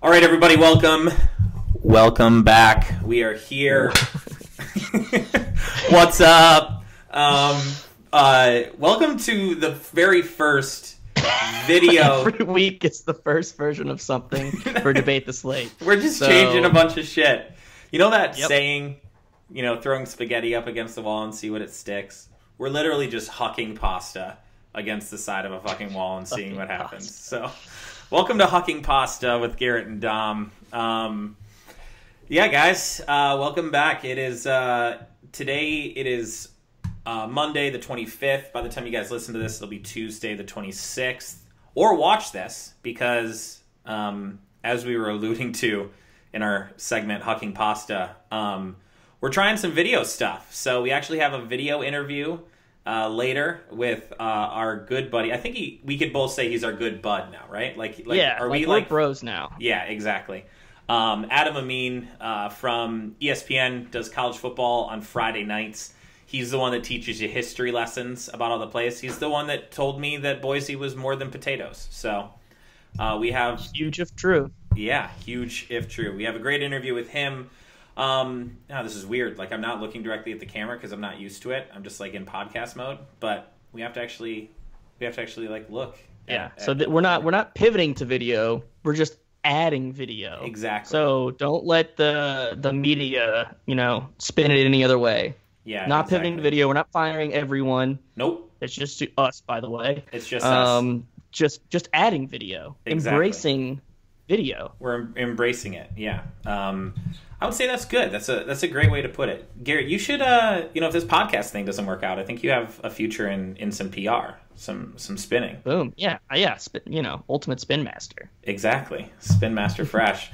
All right, everybody, welcome back. We are here. What's up? Welcome to the very first video. Every week it's the first version of something for Debate the Slate. We're just changing a bunch of shit. You know that saying, throwing spaghetti up against the wall and see what it sticks? We're literally just hucking pasta against the side of a fucking wall and seeing what happens. So, welcome to Hucking Pasta with Garrett and Dom. Yeah, guys, welcome back. It is today. It is Monday the 25th. By the time you guys listen to this, it'll be Tuesday the 26th. Or watch this because, as we were alluding to in our segment Hucking Pasta, we're trying some video stuff. So we actually have a video interview later with our good buddy. I think we could both say he's our good bud now, right? We're bros now. Yeah, exactly. Adam Amin from ESPN does college football on Friday nights. He's the one that teaches you history lessons about all the plays. He's the one that told me that Boise was more than potatoes. So we have... Huge if true. Yeah, huge if true. We have a great interview with him. Now this is weird. Like, I'm not looking directly at the camera because I'm not used to it. I'm just like in podcast mode. But we have to actually like look. We're not pivoting to video. We're just adding video. Exactly. So don't let the media, spin it any other way. Yeah. Not pivoting to video. We're not firing everyone. Nope. It's just to us, by the way. It's just us. Just adding video. Exactly. Embracing video. We're embracing it. Yeah. I would say that's good. That's a great way to put it. Garrett, you should if this podcast thing doesn't work out, I think you have a future in some PR, some spinning. Boom. Yeah. Ultimate spin master. Exactly. Spin master fresh.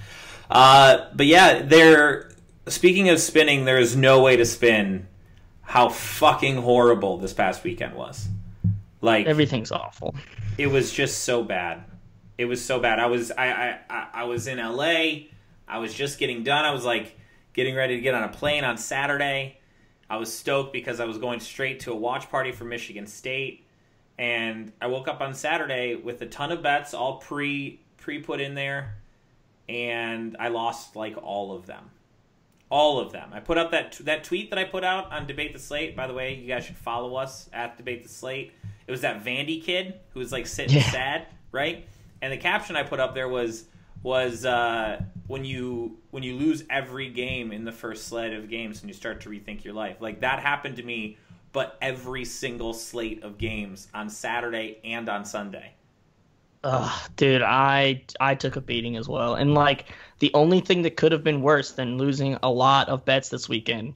But yeah, speaking of spinning, there is no way to spin how fucking horrible this past weekend was. Like, everything's awful. It was just so bad. It was so bad. I was in LA. I was just getting done. I was like getting ready to get on a plane on Saturday. I was stoked because I was going straight to a watch party for Michigan State. And I woke up on Saturday with a ton of bets all pre put in there. And I lost like all of them. All of them. I put up that tweet that I put out on Debate the Slate. By the way, you guys should follow us at Debate the Slate. It was that Vandy kid who was like sitting sad, right? And the caption I put up there was when you lose every game in the first slate of games and you start to rethink your life. Like, that happened to me, but every single slate of games on Saturday and on Sunday. Dude, I took a beating as well. And like, the only thing that could have been worse than losing a lot of bets this weekend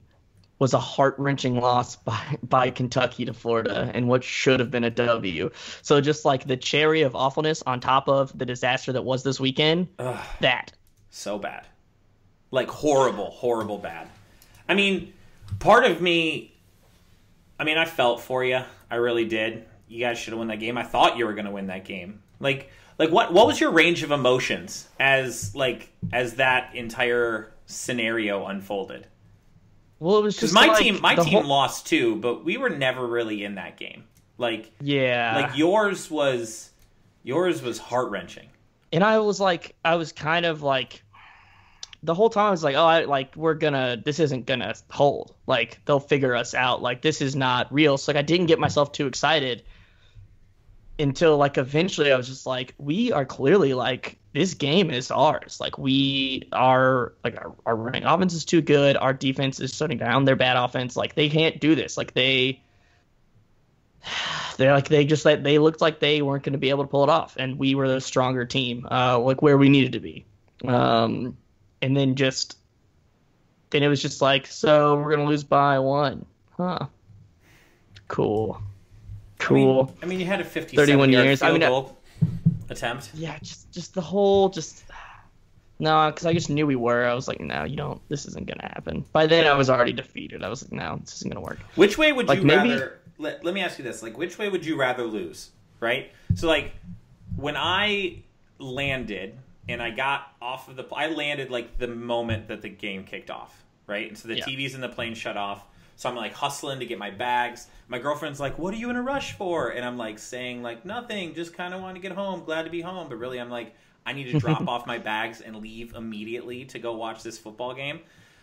was a heart-wrenching loss by Kentucky to Florida and what should have been a W. So just like the cherry of awfulness on top of the disaster that was this weekend, that. So bad. Like, horrible bad. I mean, part of me, I felt for you. I really did. You guys should have won that game. I thought you were going to win that game. Like what was your range of emotions as that entire scenario unfolded? Well, it was just my team lost too, but we were never really in that game. Like, yeah, like yours was heart-wrenching. And I was kind of like, the whole time I was like, this isn't gonna hold. Like, they'll figure us out. Like, this is not real. So like, I didn't get myself too excited until like eventually I was just like, we are clearly like, this game is ours. Like, we are like, our running offense is too good. Our defense is shutting down their bad offense. Like, they can't do this. Like, they looked like they weren't going to be able to pull it off, and we were the stronger team, like where we needed to be. And then it was just like, so we're going to lose by 1. Huh. Cool. I mean, you had a 57-yard field goal attempt. Yeah, just the whole no, because I just knew we were. I was like, no, this isn't gonna happen. By then, I was already defeated. I was like, no, this isn't gonna work. Which way would you rather? Let me ask you this: like, which way would you rather lose? Right. So, like, when I landed and I got off of I landed like the moment that the game kicked off. Right, and so the TVs in the plane shut off. So I'm like hustling to get my bags. My girlfriend's like, "What are you in a rush for?" And I'm like saying like nothing, just kind of want to get home, glad to be home. But really, I'm like, I need to drop off my bags and leave immediately to go watch this football game.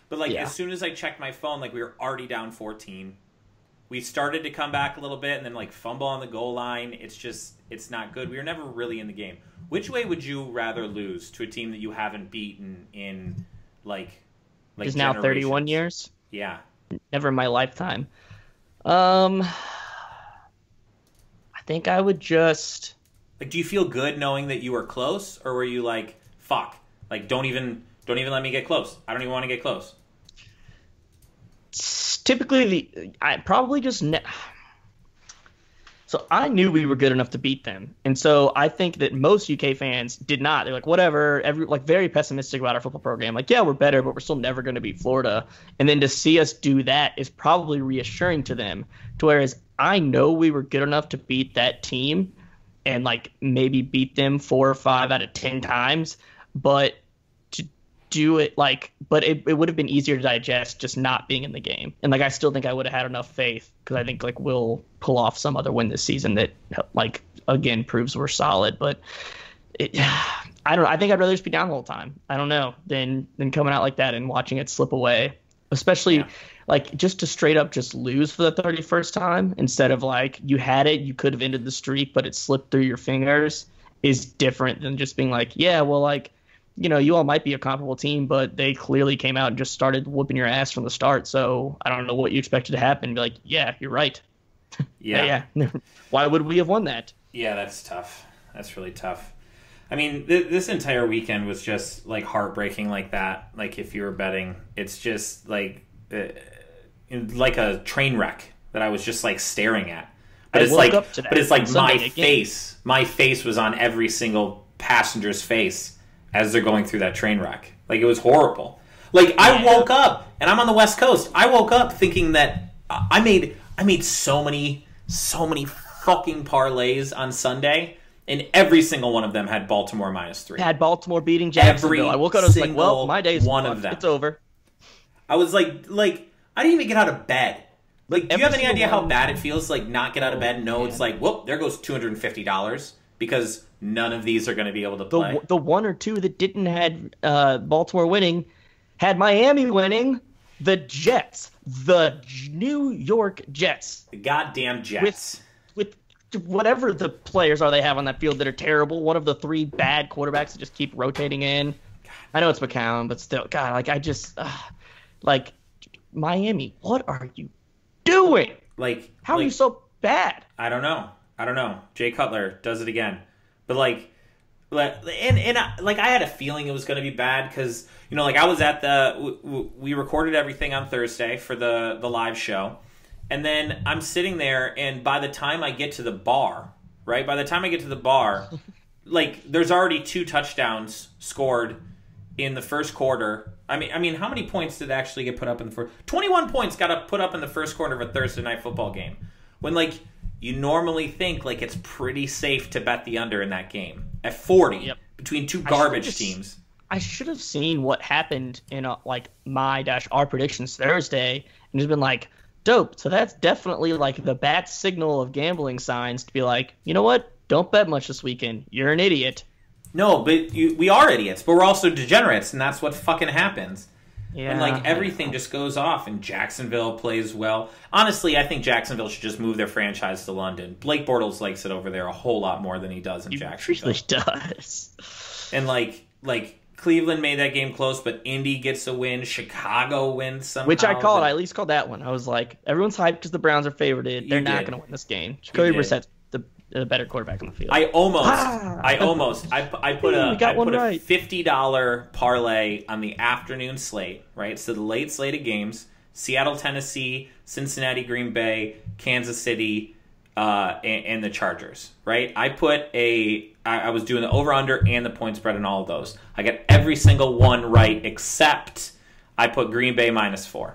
But, like, as soon as I checked my phone, like, we were already down 14. We started to come back a little bit and then, like, fumble on the goal line. It's not good. We were never really in the game. Which way would you rather lose to a team that you haven't beaten in, like is now 31 years? Yeah. Never in my lifetime. I think I would just... Like, do you feel good knowing that you were close, or were you like, fuck, like, don't even let me get close. I don't even want to get close. Typically, I probably just... So I knew we were good enough to beat them. And so I think that most UK fans did not. They're like, whatever, very pessimistic about our football program. Like, yeah, we're better, but we're still never going to beat Florida. And then to see us do that is probably reassuring to them. To whereas I know we were good enough to beat that team and, like, maybe beat them 4 or 5 out of 10 times. But to do it, like, but it would have been easier to digest just not being in the game. And, like, I still think I would have had enough faith because I think, like, we'll pull off some other win this season that, like, again, proves we're solid. But I don't know. I think I'd rather just be down the whole time. I don't know, than coming out like that and watching it slip away, especially like just to straight up just lose for the 31st time instead of, like, you had it, you could have ended the streak, but it slipped through your fingers is different than just being like, yeah, well, like, you know, you all might be a comparable team, but they clearly came out and just started whooping your ass from the start. So I don't know what you expected to happen. Be like, yeah, you're right. Yeah. Why would we have won that? Yeah, that's tough. That's really tough. I mean, this entire weekend was just, like, heartbreaking like that. Like, if you were betting, it's just like a train wreck that I was just, like, staring at. But it's like, my face was on every single passenger's face as they're going through that train wreck. Like, it was horrible. Like, I woke up, and I'm on the West Coast. I woke up thinking that I made so many fucking parlays on Sunday, and every single one of them had Baltimore -3. Had Baltimore beating Jacksonville. I woke up and was like, well, my day's one of them. It's over. I was like, I didn't even get out of bed. Like, do you have any idea how bad it feels, like, not get out of bed and know it's like, whoop, there goes $250 because none of these are going to be able to play. The one or two that didn't had Baltimore winning had Miami winning. The Jets, the New York Jets, the goddamn Jets, with whatever the players are they have on that field that are terrible. One of the 3 bad quarterbacks that just keep rotating in. I know it's McCown, but still, God, like, I just like, Miami. What are you doing? Like, how are you so bad? I don't know. Jay Cutler does it again. But, like, I had a feeling it was going to be bad because, you know, like, I was at we recorded everything on Thursday for the live show. And then I'm sitting there, and by the time I get to the bar, right? By the time I get to the bar, like, there's already 2 touchdowns scored in the first quarter. I mean, how many points did actually get put up in the first? 21 points got put up in the first quarter of a Thursday night football game. When, like, you normally think, like, it's pretty safe to bet the under in that game. At 40, between 2 garbage teams. I should have seen what happened in, like, our predictions Thursday and just been like, dope. So that's definitely, like, the bat signal of gambling signs to be like, you know what? Don't bet much this weekend. You're an idiot. No, but we are idiots, but we're also degenerates, and that's what fucking happens. Yeah, and, like, everything just goes off, and Jacksonville plays well. Honestly, I think Jacksonville should just move their franchise to London. Blake Bortles likes it over there a whole lot more than he does in Jacksonville. He really does. And, like Cleveland made that game close, but Indy gets a win. Chicago wins somehow. Which I called. I at least called that one. I was like, everyone's hyped because the Browns are favorited. They're not going to win this game. Jacoby Brissett's the better quarterback on the field. I put a $50 parlay on the afternoon slate, right? So the late slate of games: Seattle, Tennessee, Cincinnati, Green Bay, Kansas City, and the Chargers, right? I was doing the over/under and the point spread on all of those. I got every single one right except I put Green Bay -4.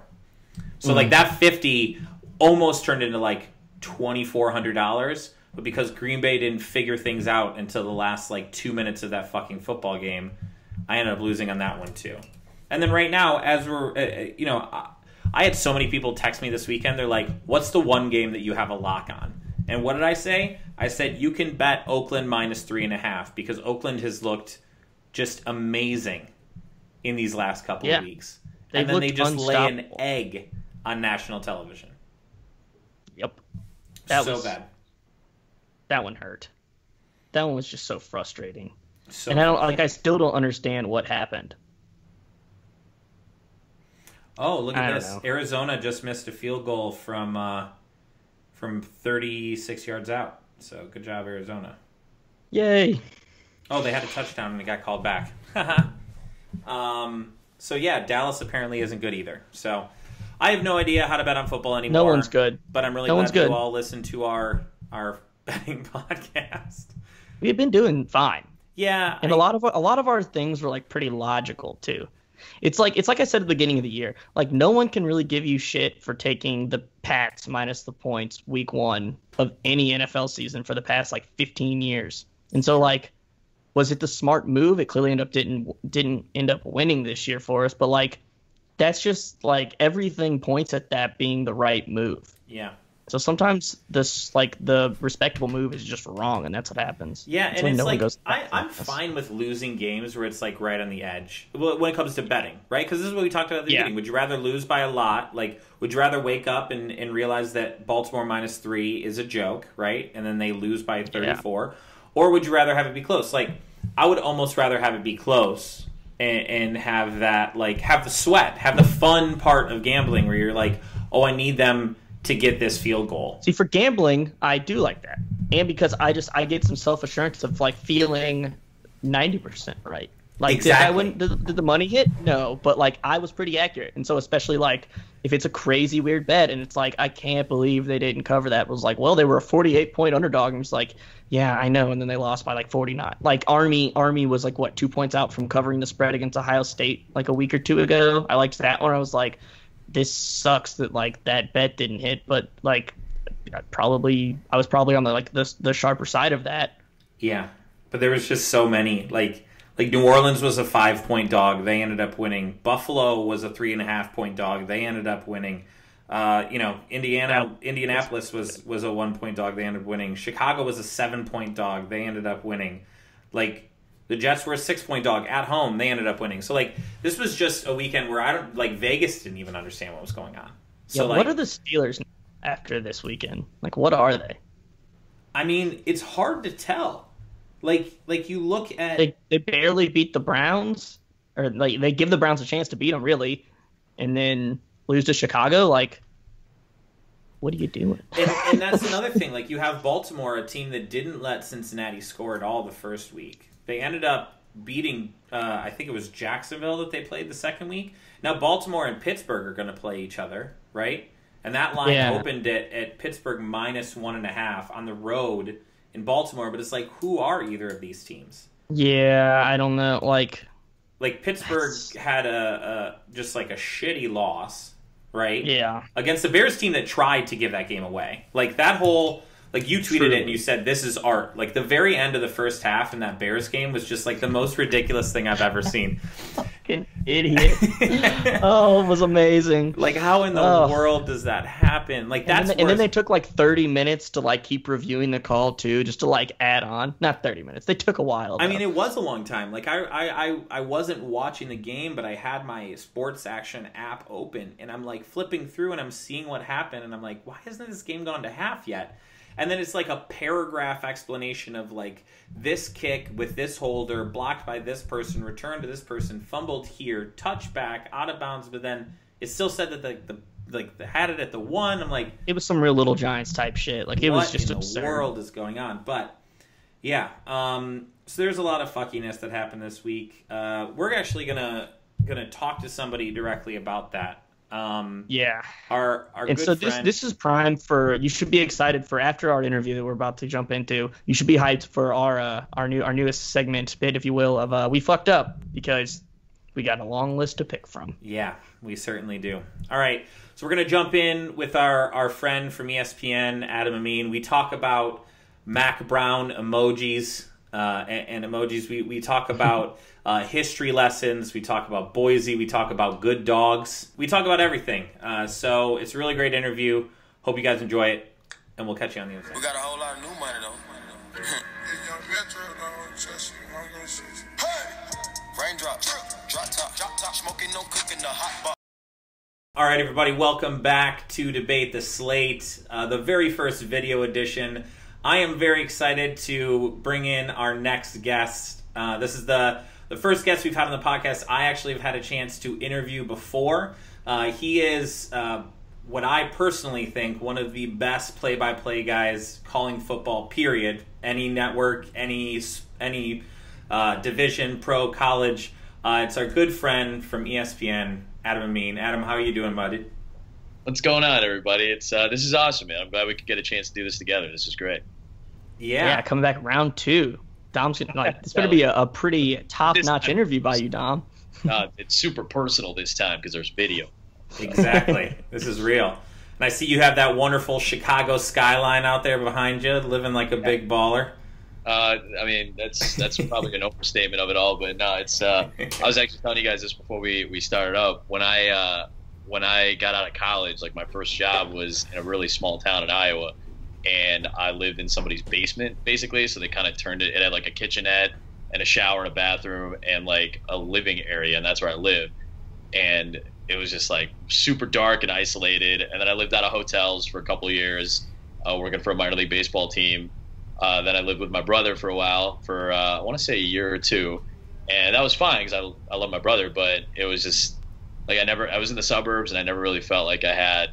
So like that 50 almost turned into like $2,400. But because Green Bay didn't figure things out until the last, like, 2 minutes of that fucking football game, I ended up losing on that one, too. And then right now, as we're, I had so many people text me this weekend. They're like, what's the one game that you have a lock on? And what did I say? I said, you can bet Oakland -3.5 because Oakland has looked just amazing in these last couple of weeks. They've and then they just lay an unstoppable. egg on national television. Yep. That so was bad. That one hurt. That one was just so frustrating. So and I still don't understand what happened. Oh, look at this. Know. Arizona just missed a field goal from 36 yards out. So good job, Arizona. Yay. Oh, they had a touchdown and it got called back. So yeah, Dallas apparently isn't good either. So I have no idea how to bet on football anymore. No one's good. But I'm really glad you all listen to our betting podcast. We've been doing fine. Yeah. And a lot of our things were like pretty logical too. It's like I said at the beginning of the year, like no one can really give you shit for taking the Pats minus the points week 1 of any NFL season for the past like 15 years. And so like, was it the smart move? It clearly didn't end up winning this year for us, but like that's just like everything points at that being the right move. Yeah. So sometimes this like the respectable move is just wrong, and that's what happens. Yeah, that's and it's like I'm fine with losing games where it's like right on the edge. Well, when it comes to betting, right? Because this is what we talked about at the beginning. Would you rather lose by a lot? Like, would you rather wake up and realize that Baltimore -3 is a joke, right? And then they lose by 34, or would you rather have it be close? Like, I would almost rather have it be close and have that like have the sweat, have the fun part of gambling where you're like, oh, I need them to get this field goal. See, for gambling, I do like that. And because I get some self-assurance of like feeling 90% right. Like, exactly. Did the money hit? No, but like I was pretty accurate. And so especially like if it's a crazy weird bet and it's like, I can't believe they didn't cover that. It was like, well, they were a 48-point underdog. And it's like, yeah, I know. And then they lost by like 49. Like Army was like, what, 2 points out from covering the spread against Ohio State like a week or two ago. I liked that one. I was like, this sucks that like that bet didn't hit, but like I was probably on the like the sharper side of that. Yeah, but there was just so many like New Orleans was a 5-point dog, they ended up winning. Buffalo was a 3.5-point dog, they ended up winning. Indianapolis was a 1-point dog, they ended up winning. Chicago was a 7-point dog, they ended up winning. Like the Jets were a 6-point dog at home. They ended up winning. So, like, this was just a weekend where Vegas didn't even understand what was going on. So, what are the Steelers after this weekend? Like, what are they? I mean, it's hard to tell. Like you look at... They barely beat the Browns. Or, like, they give the Browns a chance to beat them, really. And then lose to Chicago. Like, what are you doing? And that's another thing. Like, you have Baltimore, a team that didn't let Cincinnati score at all the first week. They ended up beating, I think it was Jacksonville that they played the second week. Now, Baltimore and Pittsburgh are going to play each other, right? And that line opened at Pittsburgh -1.5 on the road in Baltimore. But it's like, who are either of these teams? Yeah, I don't know. Like Pittsburgh had just like a shitty loss, right? Yeah. Against the Bears team that tried to give that game away. Like that whole... Like, you tweeted it and you said, this is art. Like, the very end of the first half in that Bears game was just, like, the most ridiculous thing I've ever seen. Fucking idiot. Oh, it was amazing. Like, how in the world does that happen? Like, that's and then they took, like, 30 minutes to, like, keep reviewing the call, too, just to, like, add on. Not 30 minutes. They took a while, though. I mean, it was a long time. Like, I wasn't watching the game, but I had my Sports Action app open, and I'm, like, flipping through, and I'm seeing what happened, and I'm like, why hasn't this game gone to half yet? And then it's like a paragraph explanation of like this kick with this holder, blocked by this person, returned to this person, fumbled here, touchback, out of bounds, but then it still said that they had it at the 1. I'm like, it was some real Little Giants type shit. Like it was just absurd. What in the world is going on? But yeah, so there's a lot of fuckiness that happened this week. We're actually gonna talk to somebody directly about that. Yeah. Our and good so friend, this is prime for, you should be excited for after our interview that we're about to jump into. You should be hyped for our newest segment bit, if you will, of we fucked up, because we got a long list to pick from. Yeah, we certainly do. All right, so we're gonna jump in with our friend from ESPN, Adam Amin. We talk about Mack Brown emojis and emojis. We talk about history lessons. We talk about Boise. We talk about good dogs. We talk about everything. So it's a really great interview. Hope you guys enjoy it, and we'll catch you on the other side. We got a whole lot of new money, though. Hey! All right, everybody, welcome back to Debate the Slate, the very first video edition. I am very excited to bring in our next guest. This is the first guest we've had on the podcast I actually have had a chance to interview before. He is, what I personally think, one of the best play-by-play guys calling football, period. Any network, any division, pro, college. It's our good friend from ESPN, Adam Amin. Adam, how are you doing, buddy? What's going on, everybody? This is awesome, man. I'm glad we could get a chance to do this together. This is great. Yeah, coming back round two. Dom's it's going to be a pretty top-notch interview by you, Dom. It's super personal this time because there's video. Exactly. This is real. And I see you have that wonderful Chicago skyline out there behind you, living like a big baller. I mean, that's probably an overstatement of it all, but no, it's. I was actually telling you guys this before we started up. When I got out of college, like my first job was in a really small town in Iowa, and I lived in somebody's basement basically. So they kind of turned it. It had like a kitchenette and a shower and a bathroom and like a living area, and that's where I lived. And it was just like super dark and isolated. And then I lived out of hotels for a couple of years, working for a minor league baseball team. Then I lived with my brother for a while, for I want to say a year or two, and that was fine because I love my brother. But it was just like I was in the suburbs, and I never really felt like I had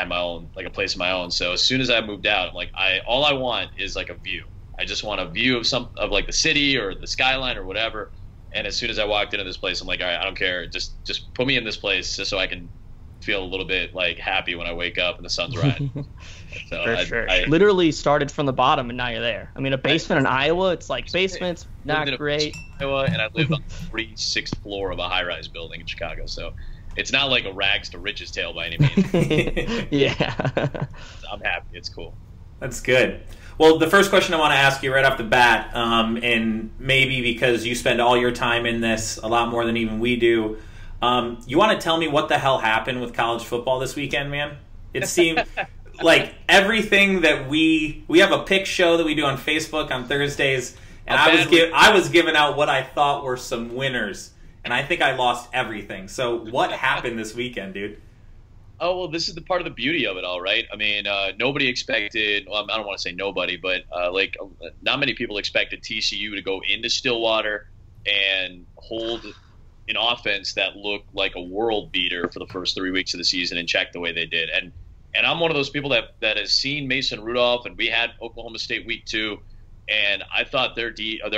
my own, like a place of my own. So as soon as I moved out, I'm like, all I want is like a view. I just want a view of like the city or the skyline or whatever. And as soon as I walked into this place, I'm like, all right, I don't care. Just put me in this place just so I can feel a little bit like happy when I wake up and the sun's rising. So For sure. I literally started from the bottom and now you're there. I mean, a basement in Iowa, it's like basement's not great. Iowa, and I live on the 46th floor of a high-rise building in Chicago, so it's not like a rags to riches tale by any means. Yeah. I'm happy. It's cool. That's good. Well, the first question I want to ask you right off the bat, and maybe because you spend all your time in this a lot more than even we do, you want to tell me what the hell happened with college football this weekend, man? It seemed like everything that we have a pick show that we do on Facebook on Thursdays, and I was giving out what I thought were some winners, and I think I lost everything. So what happened this weekend, dude? Oh, well, this is the part of the beauty of it all, right? I mean, nobody expected, well, I don't want to say nobody, but not many people expected TCU to go into Stillwater and hold an offense that looked like a world beater for the first 3 weeks of the season and check the way they did. And I'm one of those people that has seen Mason Rudolph, and we had Oklahoma State week 2, and I thought their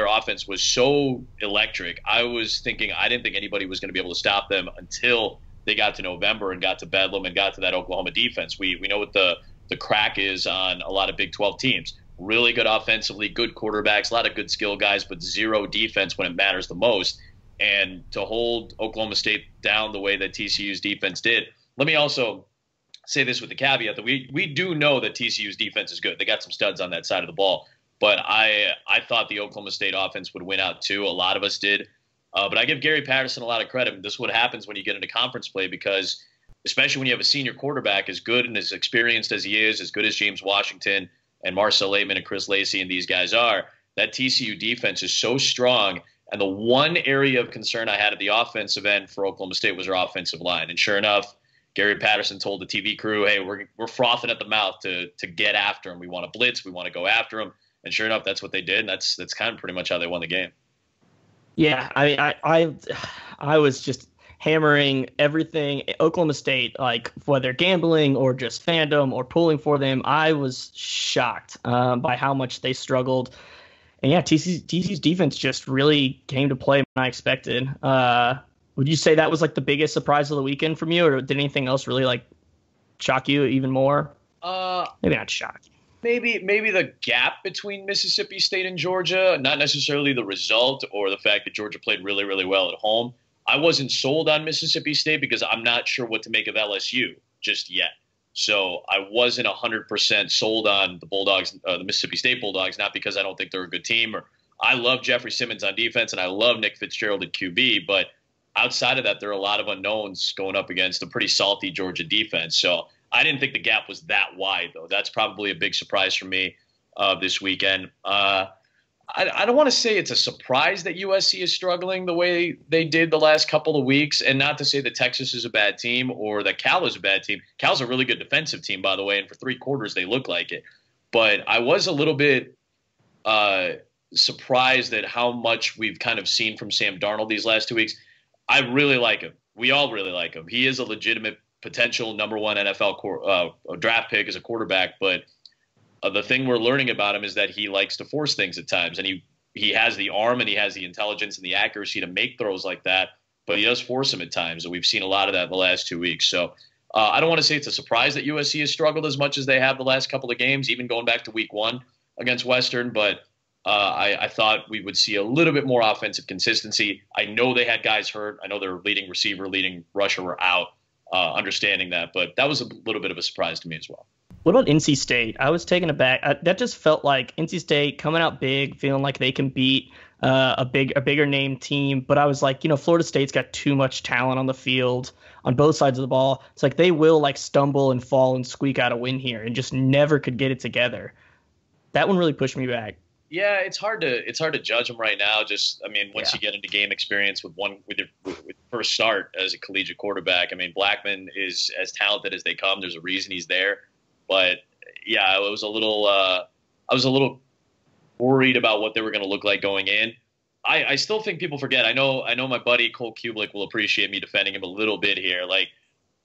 offense was so electric. I didn't think anybody was going to be able to stop them until they got to November and got to Bedlam and got to that Oklahoma defense. We know what the crack is on a lot of Big 12 teams. Really good offensively, good quarterbacks, a lot of good skill guys, but zero defense when it matters the most. And to hold Oklahoma State down the way that TCU's defense did. Let me also say this with the caveat that we do know that TCU's defense is good. They got some studs on that side of the ball. But I thought the Oklahoma State offense would win out too. A lot of us did. But I give Gary Patterson a lot of credit. This is what happens when you get into conference play, because especially when you have a senior quarterback as good and as experienced as he is, as good as James Washington and Marcel Laitman and Chris Lacey and these guys are, that TCU defense is so strong. And the one area of concern I had at the offensive end for Oklahoma State was their offensive line. And sure enough, Gary Patterson told the TV crew, hey, we're frothing at the mouth to get after him. We want to blitz. We want to go after him. And sure enough, that's what they did. And that's kind of pretty much how they won the game. Yeah, I mean, I was just hammering everything Oklahoma State, like whether gambling or just fandom or pulling for them. I was shocked by how much they struggled. And yeah, TCU's defense just really came to play when I expected. Would you say that was like the biggest surprise of the weekend from you, or did anything else really like shock you even more? Maybe not shock. Maybe the gap between Mississippi State and Georgia, not necessarily the result or the fact that Georgia played really, really well at home. I wasn't sold on Mississippi State because I'm not sure what to make of LSU just yet. So I wasn't 100% sold on the Bulldogs, the Mississippi State Bulldogs, not because I don't think they're a good team. Or I love Jeffrey Simmons on defense and I love Nick Fitzgerald at QB, but outside of that, there are a lot of unknowns going up against a pretty salty Georgia defense. So I didn't think the gap was that wide, though. That's probably a big surprise for me this weekend. I don't want to say it's a surprise that USC is struggling the way they did the last couple of weeks, and not to say that Texas is a bad team or that Cal is a bad team. Cal's a really good defensive team, by the way, and for 3 quarters they look like it. But I was a little bit surprised at how much we've kind of seen from Sam Darnold these last 2 weeks. I really like him. We all really like him. He is a legitimate potential number 1 NFL draft pick as a quarterback, but the thing we're learning about him is that he likes to force things at times, and he has the arm and he has the intelligence and the accuracy to make throws like that, but he does force them at times, and we've seen a lot of that in the last 2 weeks. So I don't want to say it's a surprise that USC has struggled as much as they have the last couple of games, even going back to week 1 against Western, but I thought we would see a little bit more offensive consistency. I know they had guys hurt. I know their leading receiver, leading rusher were out, understanding that, but that was a little bit of a surprise to me as well. What about NC State? I was taken aback. That just felt like NC State coming out big, feeling like they can beat a bigger name team. But I was like, Florida State's got too much talent on the field on both sides of the ball. It's like they will like stumble and fall and squeak out a win here, and just never could get it together. That one really pushed me back. Yeah, it's hard to judge them right now. Once you get into game experience with your first start as a collegiate quarterback, Blackman is as talented as they come. There's a reason he's there. But yeah, I was a little worried about what they were going to look like going in. I still think people forget. I know my buddy Cole Kubelik will appreciate me defending him a little bit here. Like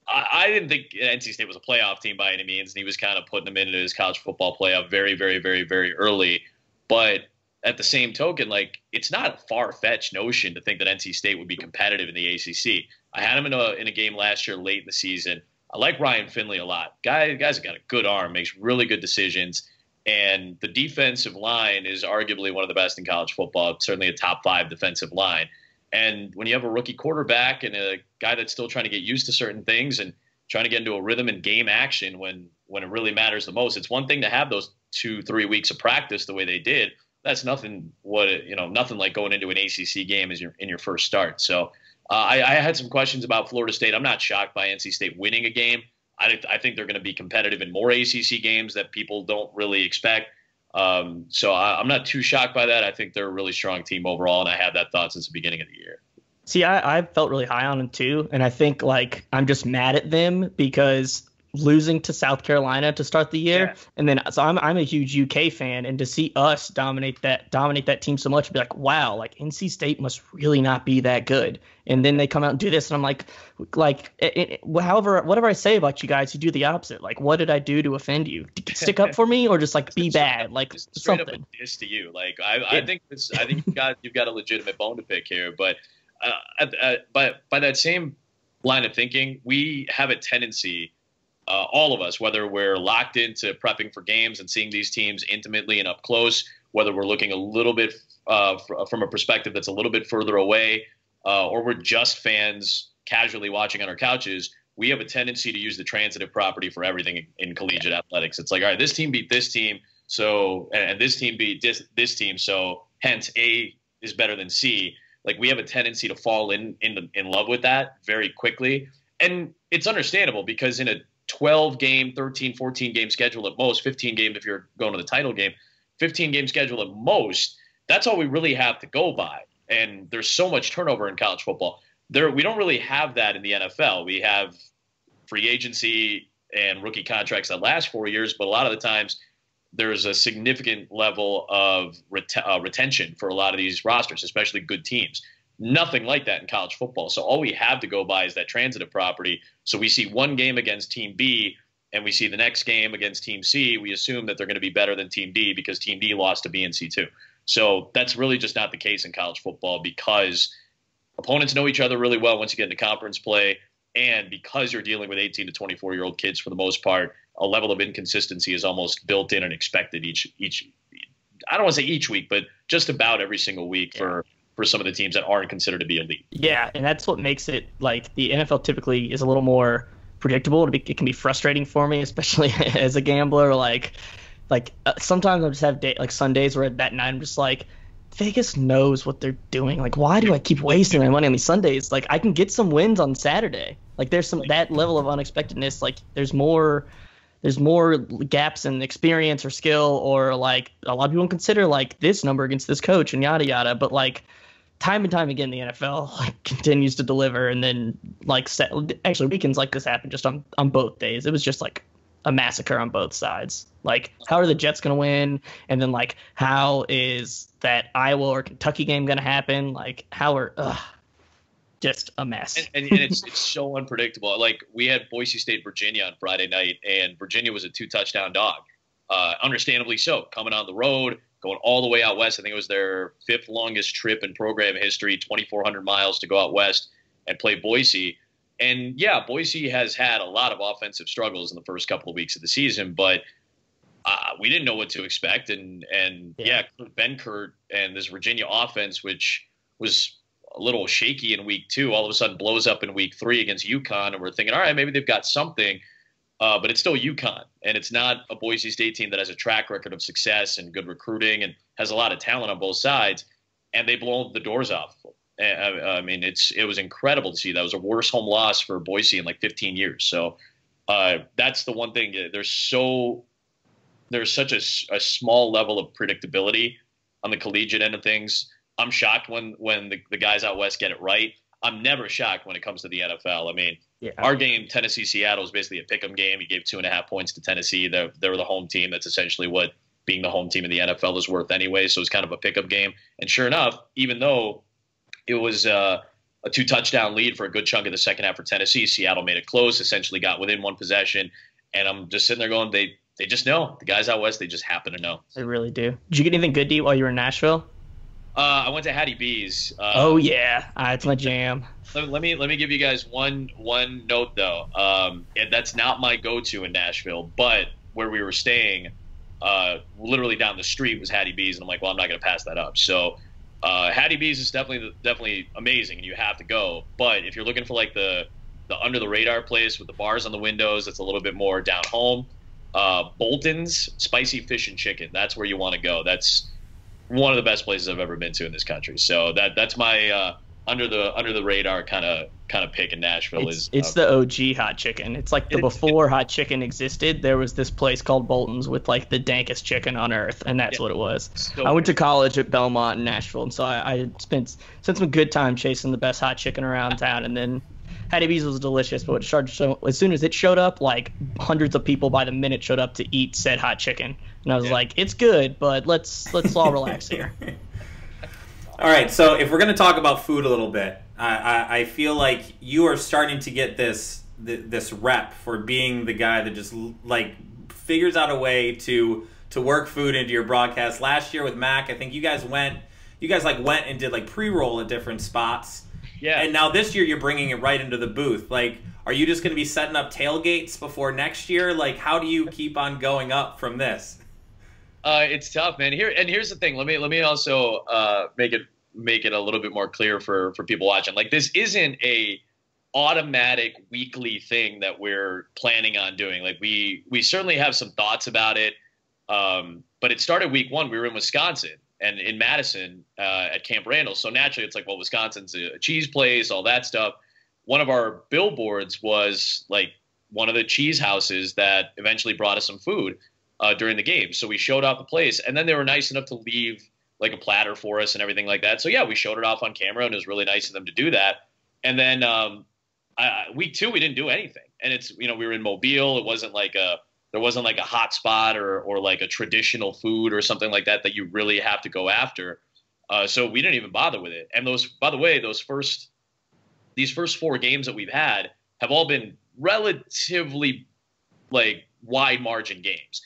I didn't think NC State was a playoff team by any means, and he was kind of putting them into his college football playoff very, very, very, very early. But at the same token, like it's not a far-fetched notion to think that NC State would be competitive in the ACC. I had him in a game last year late in the season. I like Ryan Finley a lot. Guy's got a good arm, makes really good decisions, and the defensive line is arguably one of the best in college football, certainly a top 5 defensive line. And when you have a rookie quarterback and a guy that's still trying to get used to certain things and trying to get into a rhythm and game action when it really matters the most, it's one thing to have those 2-3 weeks of practice the way they did. That's nothing like going into an ACC game as in your first start. So I had some questions about Florida State. I'm not shocked by NC State winning a game. I think they're going to be competitive in more ACC games that people don't really expect. So I'm not too shocked by that. I think they're a really strong team overall, and I had that thought since the beginning of the year. See, I felt really high on them too, and I think like I'm just mad at them because losing to South Carolina to start the year, and then so I'm a huge UK fan, and to see us dominate that team so much, and be like, wow, like NC State must really not be that good, and then they come out and do this, and I'm like, whatever I say about you guys, you do the opposite. Like, what did I do to offend you? Stick up for me, or just like be bad, like straight something. Up a diss to you. Like I think you've got a legitimate bone to pick here, but by that same line of thinking, we have a tendency. All of us, whether we're locked into prepping for games and seeing these teams intimately and up close, whether we're looking a little bit from a perspective that's a little bit further away, or we're just fans casually watching on our couches, we have a tendency to use the transitive property for everything in collegiate athletics. It's like, all right, this team beat this team, and this team beat this team, so hence A is better than C. Like we have a tendency to fall in love with that very quickly, and it's understandable because in a 12-game, 13, 14-game schedule at most, 15 games if you're going to the title game, 15-game schedule at most, that's all we really have to go by. And there's so much turnover in college football. We don't really have that in the NFL. We have free agency and rookie contracts that last 4 years, but a lot of the times there's a significant level of retention for a lot of these rosters, especially good teams. Nothing like that in college football. So all we have to go by is that transitive property. So we see one game against Team B and we see the next game against Team C. We assume that they're going to be better than Team D because Team D lost to B and C too. So that's really just not the case in college football because opponents know each other really well once you get into conference play. And because you're dealing with 18 to 24-year-old kids for the most part, a level of inconsistency is almost built in and expected each I don't want to say each week, but just about every single week for some of the teams that aren't considered to be elite. Yeah, and that's what makes it like the NFL typically is a little more predictable. It can be frustrating for me, especially as a gambler. Sometimes I just have Sundays where that night I'm just like, Vegas knows what they're doing. Like, why do I keep wasting my money on these Sundays? Like, I can get some wins on Saturday. Like, there's that level of unexpectedness. Like, there's more there's more gaps in experience or skill, or like a lot of people consider like this number against this coach and yada yada. But like time and time again, the NFL like continues to deliver, and then like actually weekends like this happened just on both days. It was just like a massacre on both sides. Like, how are the Jets going to win? And then like, how is that Iowa or Kentucky game going to happen? Like, how are just a mess. And it's so unpredictable. Like, we had Boise State, Virginia on Friday night, and Virginia was a 2-touchdown dog. Understandably so, coming on the road, going all the way out west. I think it was their 5th longest trip in program history, 2,400 miles to go out west and play Boise. And yeah, Boise has had a lot of offensive struggles in the first couple of weeks of the season, but we didn't know what to expect. And yeah, Ben Kurt and this Virginia offense, which was a little shaky in week 2, all of a sudden blows up in week 3 against UConn. And we're thinking, all right, maybe they've got something, but it's still UConn. And it's not a Boise State team that has a track record of success and good recruiting and has a lot of talent on both sides. And they blow the doors off. I mean, it was incredible to see. That was a worst home loss for Boise in like 15 years. So that's the one thing. There's such a small level of predictability on the collegiate end of things. I'm shocked when the guys out west get it right. I'm never shocked when it comes to the NFL. I mean, our game, Tennessee-Seattle, was basically a pick'em game. You gave 2.5 points to Tennessee. They were the home team. That's essentially what being the home team in the NFL is worth anyway. So it's kind of a pick'em game. And sure enough, even though it was a 2-touchdown lead for a good chunk of the second half for Tennessee, Seattle made it close, essentially got within one possession. And I'm just sitting there going, they just know. The guys out west, they just happen to know. They really do. Did you get anything good to eat while you were in Nashville? I went to Hattie B's. Oh yeah, it's my jam. Let me give you guys one note though. That's not my go-to in Nashville, but where we were staying, literally down the street was Hattie B's, and I'm like, well, I'm not going to pass that up. So Hattie B's is definitely amazing, and you have to go. But if you're looking for like the under the radar place with the bars on the windows, that's a little bit more down home. Bolton's Spicy Fish and Chicken. That's where you want to go. That's one of the best places I've ever been to in this country. So that's my under the radar kind of pick in Nashville. It's the OG hot chicken. It's like before hot chicken existed, there was this place called Bolton's with like the dankest chicken on earth, and that's what it was. So I went to college at Belmont in Nashville, and so I spent some good time chasing the best hot chicken around town, and then Hattie B's was delicious, but as soon as it showed up, like hundreds of people by the minute showed up to eat said hot chicken. And I was like, it's good, but let's all relax here. All right, so if we're going to talk about food a little bit, I feel like you are starting to get this rep for being the guy that just like figures out a way to work food into your broadcast. Last year with Mack, I think you guys went and did like pre-roll at different spots. Yeah. And now this year you're bringing it right into the booth. Like, are you just going to be setting up tailgates before next year? Like, how do you keep on going up from this? It's tough, man. Here's the thing. Let me also make it a little bit more clear for people watching. Like, this isn't a automatic weekly thing that we're planning on doing. Like, we certainly have some thoughts about it. But it started week 1. We were in Wisconsin and in Madison at Camp Randall. So naturally, it's like, well, Wisconsin's a cheese place, all that stuff. One of our billboards was like one of the cheese houses that eventually brought us some food during the game. So we showed off the place, and then they were nice enough to leave like a platter for us and everything like that. So yeah, we showed it off on camera, and it was really nice of them to do that. And then week 2, we didn't do anything. And it's, we were in Mobile. It wasn't like there wasn't like a hot spot or like a traditional food or something like that you really have to go after. So we didn't even bother with it. And by the way, these first 4 games that we've had have all been relatively like wide margin games.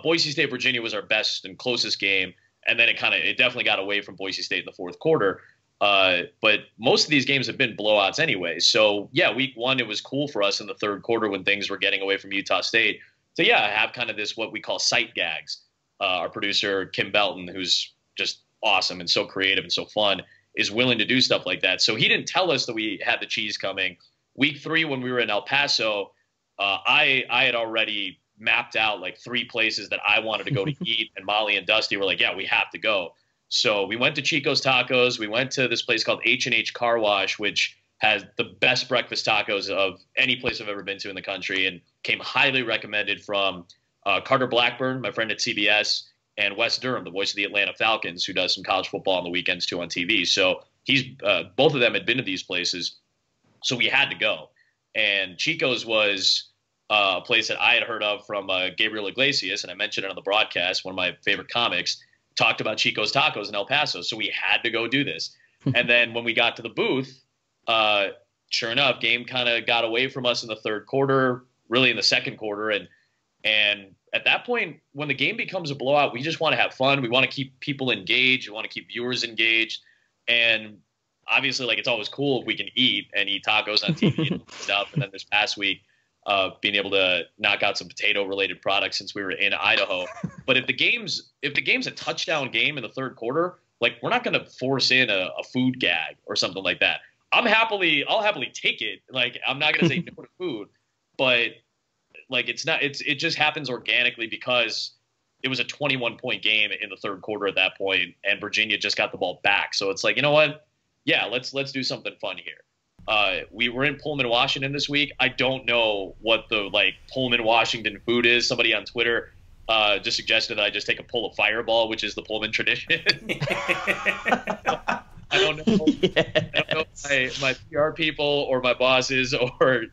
Boise State, Virginia was our best and closest game. And then it definitely got away from Boise State in the fourth quarter. But most of these games have been blowouts anyway. So yeah, week 1, it was cool for us in the third quarter when things were getting away from Utah State. So yeah, have kind of this, what we call sight gags. Our producer, Kim Belton, who's just awesome and so creative and so fun, is willing to do stuff like that. So he didn't tell us that we had the cheese coming. Week 3, when we were in El Paso, I had already mapped out like 3 places that I wanted to go to eat, and Molly and Dusty were like, yeah, we have to go. So we went to Chico's Tacos. We went to this place called H&H Car Wash, which has the best breakfast tacos of any place I've ever been to in the country, and came highly recommended from Carter Blackburn, my friend at CBS, and Wes Durham, the voice of the Atlanta Falcons, who does some college football on the weekends too on TV. So he's both of them had been to these places, so we had to go. And Chico's was a place that I had heard of from Gabriel Iglesias, and I mentioned it on the broadcast. One of my favorite comics talked about Chico's Tacos in El Paso, so we had to go do this. And then when we got to the booth, sure enough, game kind of got away from us in the third quarter, really in the second quarter. And at that point, when the game becomes a blowout, we just want to have fun. We want to keep people engaged. We want to keep viewers engaged. And obviously, like, it's always cool if we can eat tacos on TV and stuff. And then this past week, being able to knock out some potato-related products since we were in Idaho. But if the game's a touchdown game in the third quarter, like, we're not going to force in a food gag or something like that. I'll happily take it. Like, I'm not going to say no to food, but like, it just happens organically because it was a 21-point game in the third quarter at that point, and Virginia just got the ball back. So it's like, you know what? Yeah, let's do something fun here. We were in Pullman, Washington this week. I don't know what the Pullman, Washington food is. Somebody on Twitter just suggested that I just take a pull of Fireball, which is the Pullman tradition. I don't know. Yes. I don't know if my PR people or my bosses or,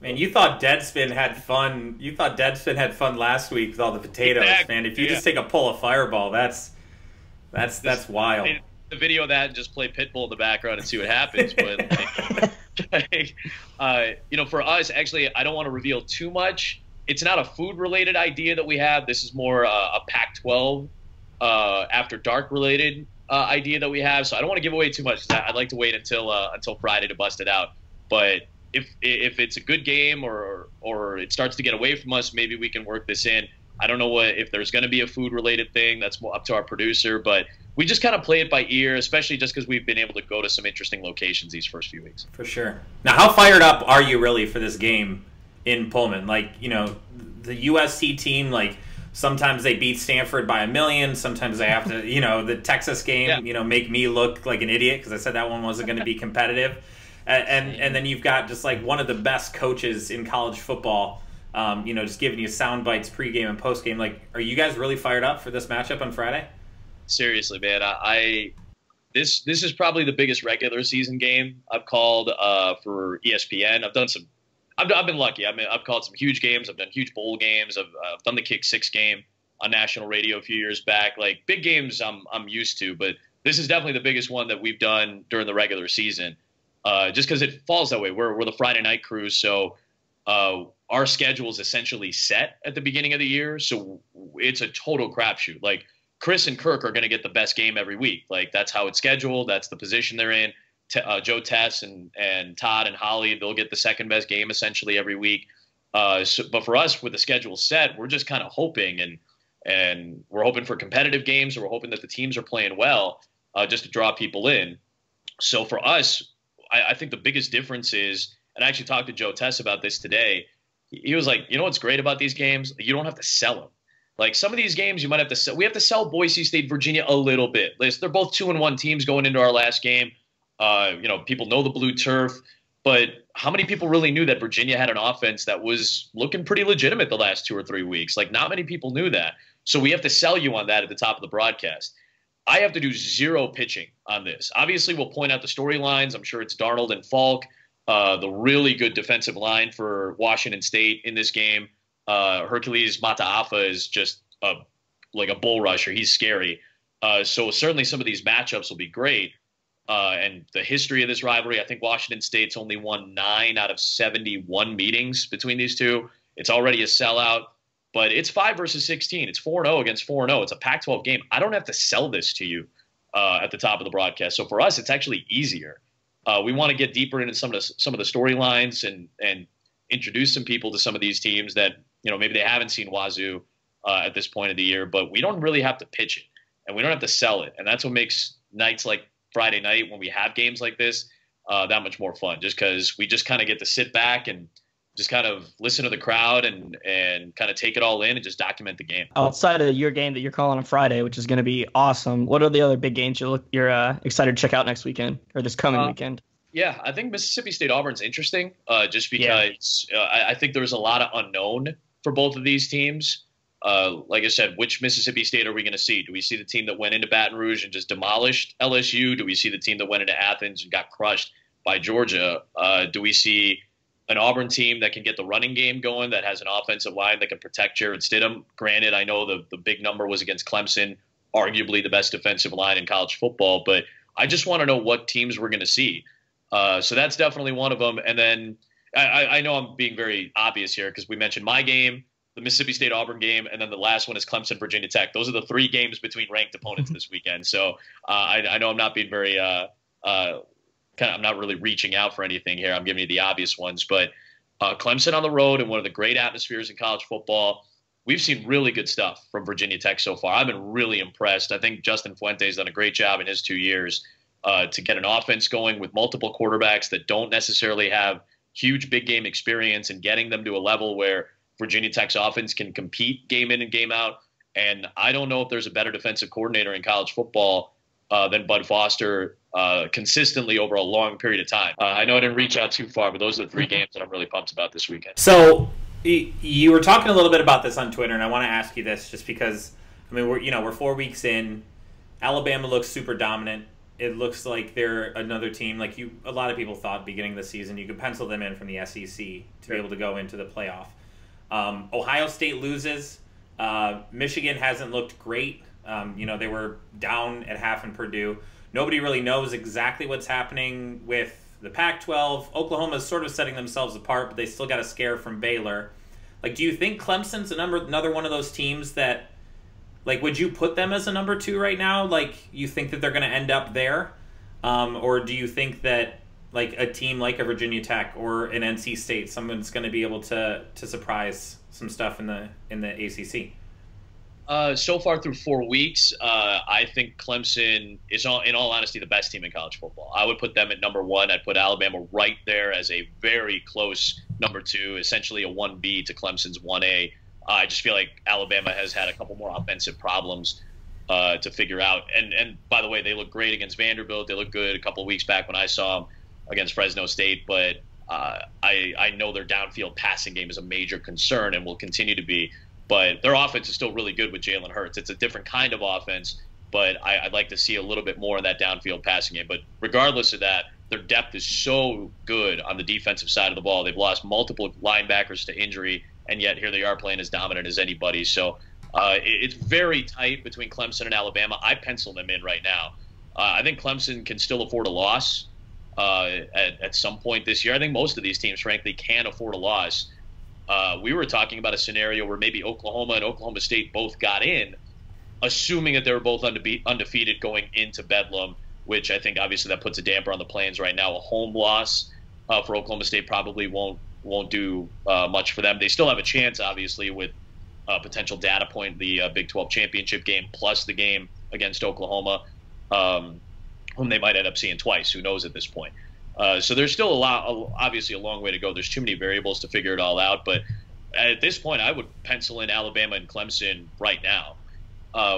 Man, you thought Deadspin had fun. You thought Deadspin had fun last week with all the potatoes, exactly. Man. If you just take a pull of Fireball, that's wild. The video of that and just play Pitbull in the background and see what happens. But for us, actually, I don't want to reveal too much. It's not a food-related idea that we have. This is more a Pac-12 after dark related idea that we have. So I don't want to give away too much. I'd like to wait until Friday to bust it out. But if it's a good game or it starts to get away from us, maybe we can work this in. I don't know if there's going to be a food-related thing. That's more up to our producer. But we just kind of play it by ear, especially just because we've been able to go to some interesting locations these first few weeks. For sure. Now, how fired up are you really for this game in Pullman? The USC team, sometimes they beat Stanford by 1,000,000. Sometimes they have to, the Texas game, make me look like an idiot because I said that one wasn't going to be competitive. And then you've got just one of the best coaches in college football, just giving you sound bites pregame and postgame. Are you guys really fired up for this matchup on Friday? Seriously, man, this is probably the biggest regular season game I've called for ESPN. I've been lucky. I've called some huge games. I've done huge bowl games. I've done the Kick 6 game on national radio a few years back. Big games I'm used to, but this is definitely the biggest one that we've done during the regular season. Just because it falls that way. We're the Friday night crew, so our schedule is essentially set at the beginning of the year. So it's a total crapshoot. Chris and Kirk are going to get the best game every week. That's how it's scheduled. That's the position they're in. Joe Tess and Todd and Holly, they'll get the second best game essentially every week. But for us, with the schedule set, we're just kind of hoping, and we're hoping for competitive games, or we're hoping that the teams are playing well just to draw people in. So for us, I think the biggest difference is, and I actually talked to Joe Tess about this today. He was like, what's great about these games? You don't have to sell them. Some of these games, you might have to sell. We have to sell Boise State, Virginia a little bit. They're both 2-1 teams going into our last game. People know the blue turf, but how many people really knew that Virginia had an offense that was looking pretty legitimate the last 2 or 3 weeks? Not many people knew that. So we have to sell you on that at the top of the broadcast. I have to do zero pitching on this. Obviously, we'll point out the storylines. I'm sure it's Darnold and Falk, the really good defensive line for Washington State in this game. Hercules Mataafa is just a bull rusher. He's scary. So certainly some of these matchups will be great. And the history of this rivalry, I think Washington State's only won 9 out of 71 meetings between these two. It's already a sellout, but it's 5 versus 16. It's 4-0 against 4-0. It's a Pac-12 game. I don't have to sell this to you at the top of the broadcast. So for us, it's actually easier. We want to get deeper into some of the storylines and introduce some people to some of these teams that maybe they haven't seen Wazoo at this point of the year, but we don't really have to pitch it and we don't have to sell it, and that's what makes nights like Friday night, when we have games like this, that much more fun, just because we just kind of get to sit back and just kind of listen to the crowd and kind of take it all in and just document the game. Outside of your game that you're calling on Friday, which is going to be awesome, what are the other big games you're excited to check out next weekend or this coming weekend? Yeah, I think Mississippi State Auburn's interesting, just because I think there's a lot of unknown for both of these teams. Like I said, which Mississippi State are we going to see? Do we see the team that went into Baton Rouge and just demolished LSU? Do we see the team that went into Athens and got crushed by Georgia? Do we see an Auburn team that can get the running game going, that has an offensive line that can protect Jarrett Stidham? Granted, I know the big number was against Clemson, arguably the best defensive line in college football, but I just want to know what teams we're going to see. So that's definitely one of them. And then I know I'm being very obvious here because we mentioned my game, the Mississippi State Auburn game, and then the last one is Clemson Virginia Tech. Those are the 3 games between ranked opponents this weekend. So I know I'm not being very I'm not really reaching out for anything here. I'm giving you the obvious ones, but Clemson on the road in one of the great atmospheres in college football. We've seen really good stuff from Virginia Tech so far. I've been really impressed. I think Justin Fuente's done a great job in his 2 years to get an offense going with multiple quarterbacks that don't necessarily have huge big game experience, and getting them to a level where Virginia Tech's offense can compete game in and game out. And I don't know if there's a better defensive coordinator in college football than Bud Foster consistently over a long period of time. I know I didn't reach out too far, but those are the 3 games that I'm really pumped about this weekend. So you were talking a little bit about this on Twitter, and I want to ask you this just because, I mean, we're 4 weeks in. Alabama looks super dominant. It looks like they're another team, like a lot of people thought beginning of the season, you could pencil them in from the SEC to be able to go into the playoff. Ohio State loses. Michigan hasn't looked great. They were down at half in Purdue. Nobody really knows exactly what's happening with the Pac-12. Oklahoma's sort of setting themselves apart, but they still got a scare from Baylor. Like, do you think Clemson's another one of those teams that, like, would you put them as a number 2 right now? Like, you think that they're going to end up there? Or do you think that, like, a team like a Virginia Tech or an NC State, someone's going to be able to surprise some stuff in the ACC? So far through 4 weeks, I think Clemson is, in all honesty, the best team in college football. I would put them at number 1. I'd put Alabama right there as a very close number 2, essentially a 1B to Clemson's 1A. I just feel like Alabama has had a couple more offensive problems to figure out. And by the way, they look great against Vanderbilt. They looked good a couple of weeks back when I saw them against Fresno State. But I know their downfield passing game is a major concern and will continue to be. But their offense is still really good with Jalen Hurts. It's a different kind of offense, but I'd like to see a little bit more of that downfield passing game. But regardless of that, their depth is so good on the defensive side of the ball. They've lost multiple linebackers to injury, and yet here they are playing as dominant as anybody. So it's very tight between Clemson and Alabama. I pencil them in right now. I think Clemson can still afford a loss at some point this year. I think most of these teams, frankly, can afford a loss. We were talking about a scenario where maybe Oklahoma and Oklahoma State both got in, assuming that they were both undefeated going into Bedlam, which I think obviously that puts a damper on the plans right now. A home loss for Oklahoma State probably won't do much for them. They still have a chance, obviously, with a potential data point, the Big 12 championship game, plus the game against Oklahoma, whom they might end up seeing twice. Who knows at this point? So there's still obviously a long way to go. There's too many variables to figure it all out. But at this point, I would pencil in Alabama and Clemson right now.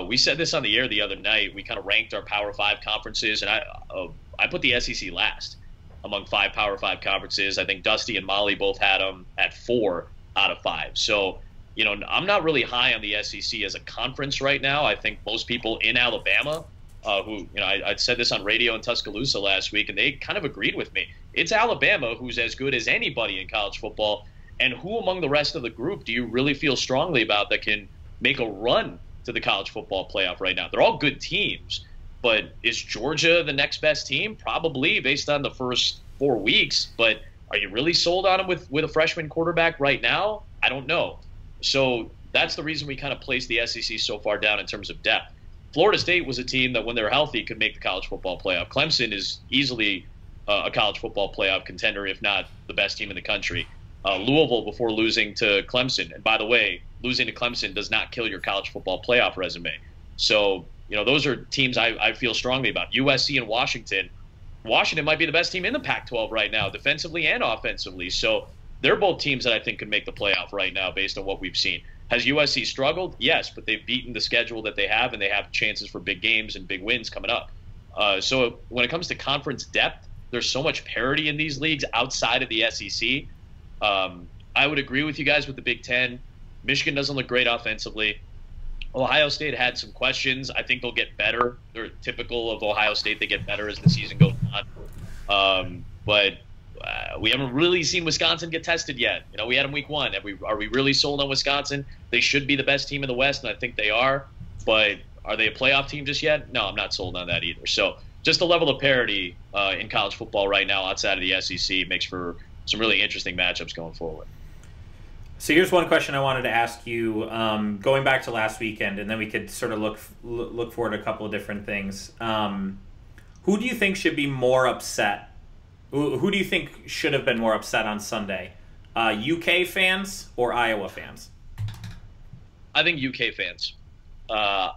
We said this on the air the other night. We kind of ranked our Power 5 conferences, and I put the SEC last among 5 Power 5 conferences. I think Dusty and Molly both had them at 4 out of 5. So, I'm not really high on the SEC as a conference right now. I think most people in Alabama I'd said this on radio in Tuscaloosa last week, and they kind of agreed with me. It's Alabama who's as good as anybody in college football, and who among the rest of the group do you really feel strongly about that can make a run to the college football playoff right now? They're all good teams, but is Georgia the next best team? Probably, based on the first 4 weeks, but are you really sold on them with a freshman quarterback right now? I don't know. So that's the reason we kind of placed the SEC so far down in terms of depth. Florida State was a team that, when they were healthy, could make the college football playoff. Clemson is easily a college football playoff contender, if not the best team in the country. Louisville before losing to Clemson. And by the way, losing to Clemson does not kill your college football playoff resume. So, those are teams I feel strongly about. USC and Washington. Washington might be the best team in the Pac-12 right now, defensively and offensively. So they're both teams that I think could make the playoff right now based on what we've seen. Has USC struggled? Yes, but they've beaten the schedule that they have, and they have chances for big games and big wins coming up. So when it comes to conference depth, there's so much parity in these leagues outside of the SEC. I would agree with you guys with the Big Ten. Michigan doesn't look great offensively. Ohio State had some questions. I think they'll get better. They're typical of Ohio State. They get better as the season goes on. But we haven't really seen Wisconsin get tested yet. We had them week 1. Are we really sold on Wisconsin? They should be the best team in the West, and I think they are. But are they a playoff team just yet? No, I'm not sold on that either. So just the level of parity in college football right now outside of the SEC makes for some really interesting matchups going forward. So here's one question I wanted to ask you, going back to last weekend, and then we could sort of look forward to a couple of different things. Who do you think should be more upset? Who do you think should have been more upset on Sunday? UK fans or Iowa fans? I think UK fans. I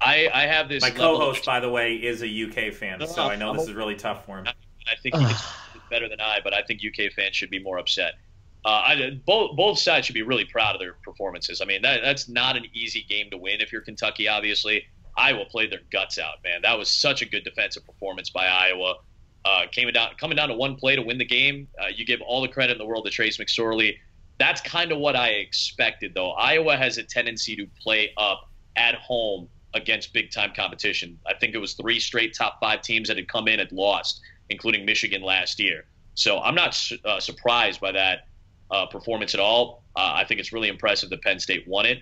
have this. My co-host, by the way, is a UK fan, so I know this is really tough for him. I think he's better than I, but I think UK fans should be more upset. Both sides should be really proud of their performances. I mean, that's not an easy game to win if you're Kentucky, obviously. Iowa played their guts out, man. That was such a good defensive performance by Iowa. Coming down to one play to win the game. You give all the credit in the world to Trace McSorley. That's kind of what I expected, though. Iowa has a tendency to play up at home against big-time competition. I think it was 3 straight top 5 teams that had come in and lost, including Michigan last year. So I'm not surprised by that performance at all. I think it's really impressive that Penn State won it,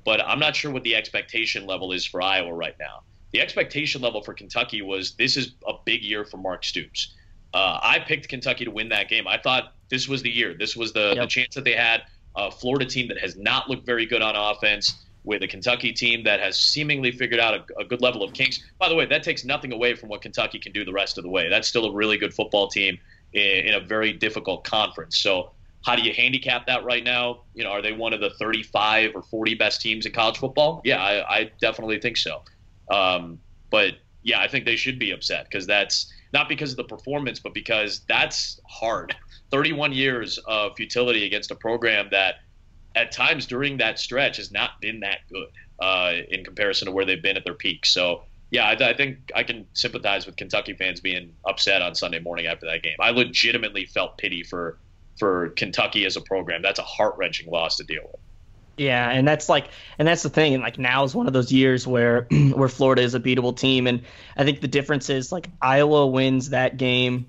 but I'm not sure what the expectation level is for Iowa right now. The expectation level for Kentucky was this is a big year for Mark Stoops. I picked Kentucky to win that game. I thought this was the year. This was the chance that they had. A Florida team that has not looked very good on offense, with a Kentucky team that has seemingly figured out a good level of kinks. By the way, that takes nothing away from what Kentucky can do the rest of the way. That's still a really good football team in a very difficult conference. So how do you handicap that right now? Are they one of the 35 or 40 best teams in college football? Yeah, I definitely think so. But yeah, I think they should be upset because that's not because of the performance, but because that's hard. 31 years of futility against a program that at times during that stretch has not been that good in comparison to where they've been at their peak. So yeah, I think I can sympathize with Kentucky fans being upset on Sunday morning after that game. I legitimately felt pity for Kentucky as a program. That's a heart-wrenching loss to deal with. Yeah, and that's the thing. And like now is one of those years where Florida is a beatable team, and I think the difference is like Iowa wins that game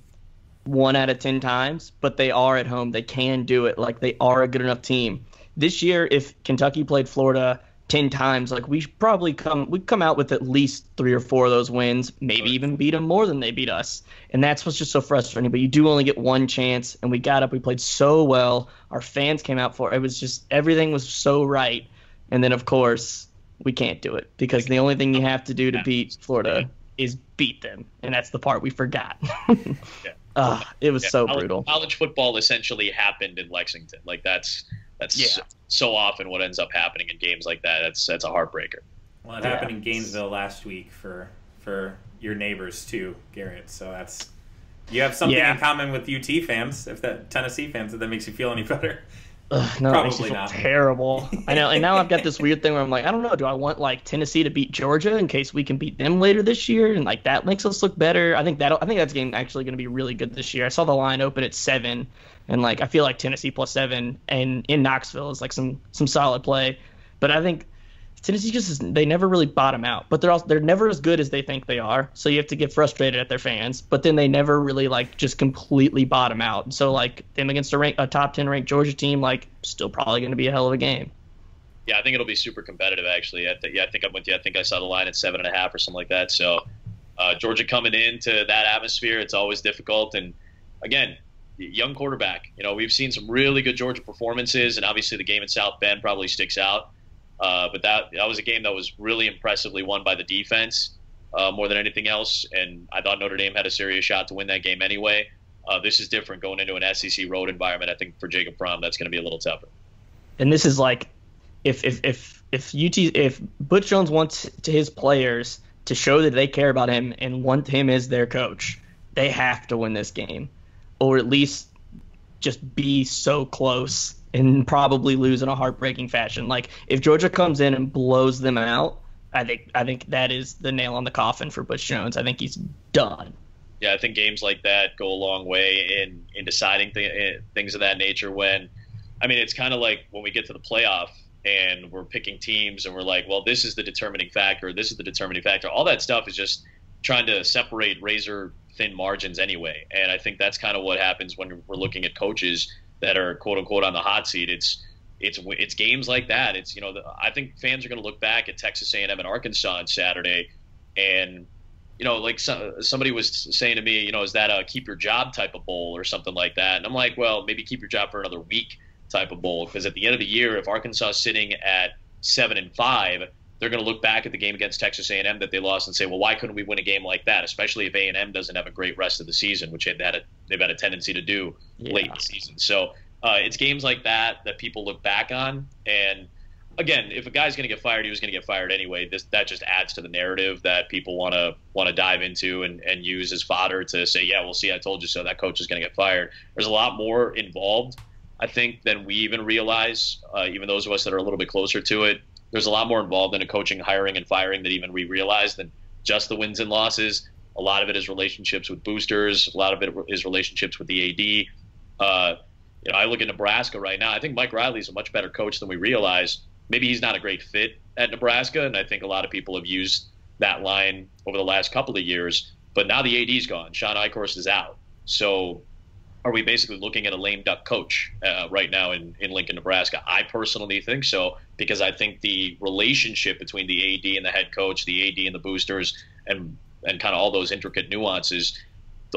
1 out of 10 times, but they are at home. They can do it. Like they are a good enough team. This year, if Kentucky played Florida 10 times, like we'd come out with at least 3 or 4 of those wins, maybe even beat them more than they beat us. And that's what's just so frustrating. But you do only get one chance, and we got up. We played so well. Our fans came out for it. It was just everything was so right. And then, of course, we can't do it because the only thing you have to do to beat Florida is beat them. And that's the part we forgot. It was so brutal. College football essentially happened in Lexington. Like that's so often what ends up happening in games like that. That's a heartbreaker. Well, it happened in Gainesville last week for your neighbors too, Garrett. So you have something in common with UT fans, Tennessee fans, if that makes you feel any better. No, probably it makes me feel terrible. I know, and now I've got this weird thing where I'm like, I don't know, do I want like Tennessee to beat Georgia in case we can beat them later this year, and like that makes us look better? I think that's game actually going to be really good this year. I saw the line open at 7, and like I feel like Tennessee plus 7 and in Knoxville is like some solid play, but I think Tennessee they never really bottom out, but they're never as good as they think they are. So you have to get frustrated at their fans, but then they never really like just completely bottom out. So like them against a top 10 ranked Georgia team, like still probably going to be a hell of a game. Yeah, I think it'll be super competitive actually. I think I'm with you. I think I saw the line at 7.5 or something like that. So Georgia coming into that atmosphere, it's always difficult. And again, young quarterback. We've seen some really good Georgia performances, and obviously the game in South Bend probably sticks out. But that was a game that was really impressively won by the defense more than anything else, and I thought Notre Dame had a serious shot to win that game anyway. This is different going into an SEC road environment. I think for Jacob Fromm, that's going to be a little tougher. And this is like if Butch Jones wants his players to show that they care about him and want him as their coach, they have to win this game, or at least just be so close and probably lose in a heartbreaking fashion. Like if Georgia comes in and blows them out, I think that is the nail on the coffin for Butch Jones. I think he's done. Yeah, I think games like that go a long way in deciding things of that nature. When, I mean, it's kind of like when we get to the playoff and we're picking teams and we're like, well, this is the determining factor. This is the determining factor. All that stuff is just trying to separate razor thin margins anyway. And I think that's kind of what happens when we're looking at coaches that are quote unquote on the hot seat. It's games like that. It's, I think fans are going to look back at Texas A&M and Arkansas on Saturday, and like somebody was saying to me, is that a keep your job type of bowl or something like that? And I'm like, well, maybe keep your job for another week type of bowl, because at the end of the year, if Arkansas is sitting at 7-5, they're going to look back at the game against Texas A&M that they lost and say, well, why couldn't we win a game like that? Especially if A&M doesn't have a great rest of the season, which they've had a tendency to do late in the season. So it's games like that people look back on. And again, if a guy's going to get fired, he was going to get fired anyway. That just adds to the narrative that people want to dive into and use as fodder to say, yeah, well, see, I told you so. That coach is going to get fired. There's a lot more involved, I think, than we even realize. Even those of us that are a little bit closer to it, there's a lot more involved in a coaching, hiring, and firing that even we realize than just the wins and losses. A lot of it is relationships with boosters. A lot of it is relationships with the AD. I look at Nebraska right now. I think Mike Riley's a much better coach than we realize. Maybe he's not a great fit at Nebraska, and I think a lot of people have used that line over the last couple of years. But now the AD's gone. Sean Eichhorst is out. So are we basically looking at a lame duck coach right now in Lincoln, Nebraska? I personally think so, because I think the relationship between the AD and the head coach, the AD and the boosters, and kind of all those intricate nuances,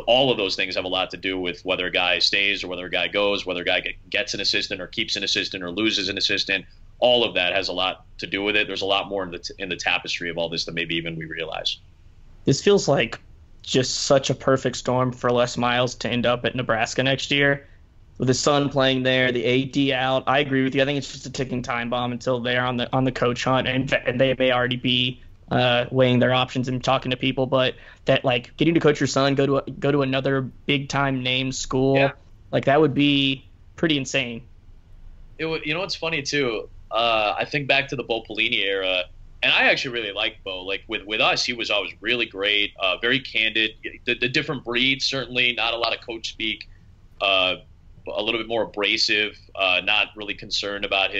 all of those things have a lot to do with whether a guy stays or whether a guy goes, whether a guy gets an assistant or keeps an assistant or loses an assistant. All of that has a lot to do with it. There's a lot more in the tapestry of all this than maybe even we realize. This feels like just such a perfect storm for Les Miles to end up at Nebraska next year. With his son playing there, the AD out. I agree with you. I think it's just a ticking time bomb until they're on the coach hunt, and they may already be weighing their options and talking to people. But that, like, getting to coach your son, go to another big time name school, like that would be pretty insane. What's funny too? I think back to the Bo Pelini era, and I actually really liked Bo. Like with us, he was always really great, very candid. The different breeds, certainly not a lot of coach speak, a little bit more abrasive, not really concerned about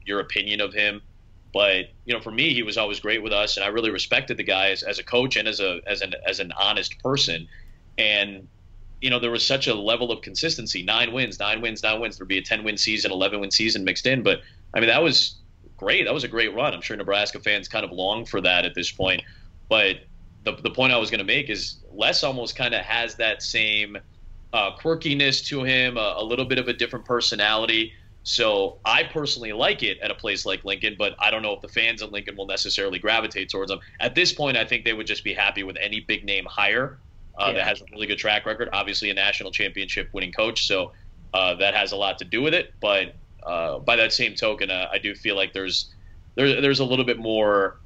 your opinion of him. But for me, he was always great with us, and I really respected the guy as a coach and as an honest person. And there was such a level of consistency: 9 wins. There'd be a 10-win season, 11-win season mixed in. But I mean, that was great. That was a great run. I'm sure Nebraska fans kind of long for that at this point. But the point I was going to make is Les almost kind of has that same quirkiness to him, a little bit of a different personality. So I personally like it at a place like Lincoln, but I don't know if the fans of Lincoln will necessarily gravitate towards him. At this point, I think they would just be happy with any big name hire that has a really good track record. Obviously, a national championship winning coach, so that has a lot to do with it. But by that same token, I do feel like there's a little bit more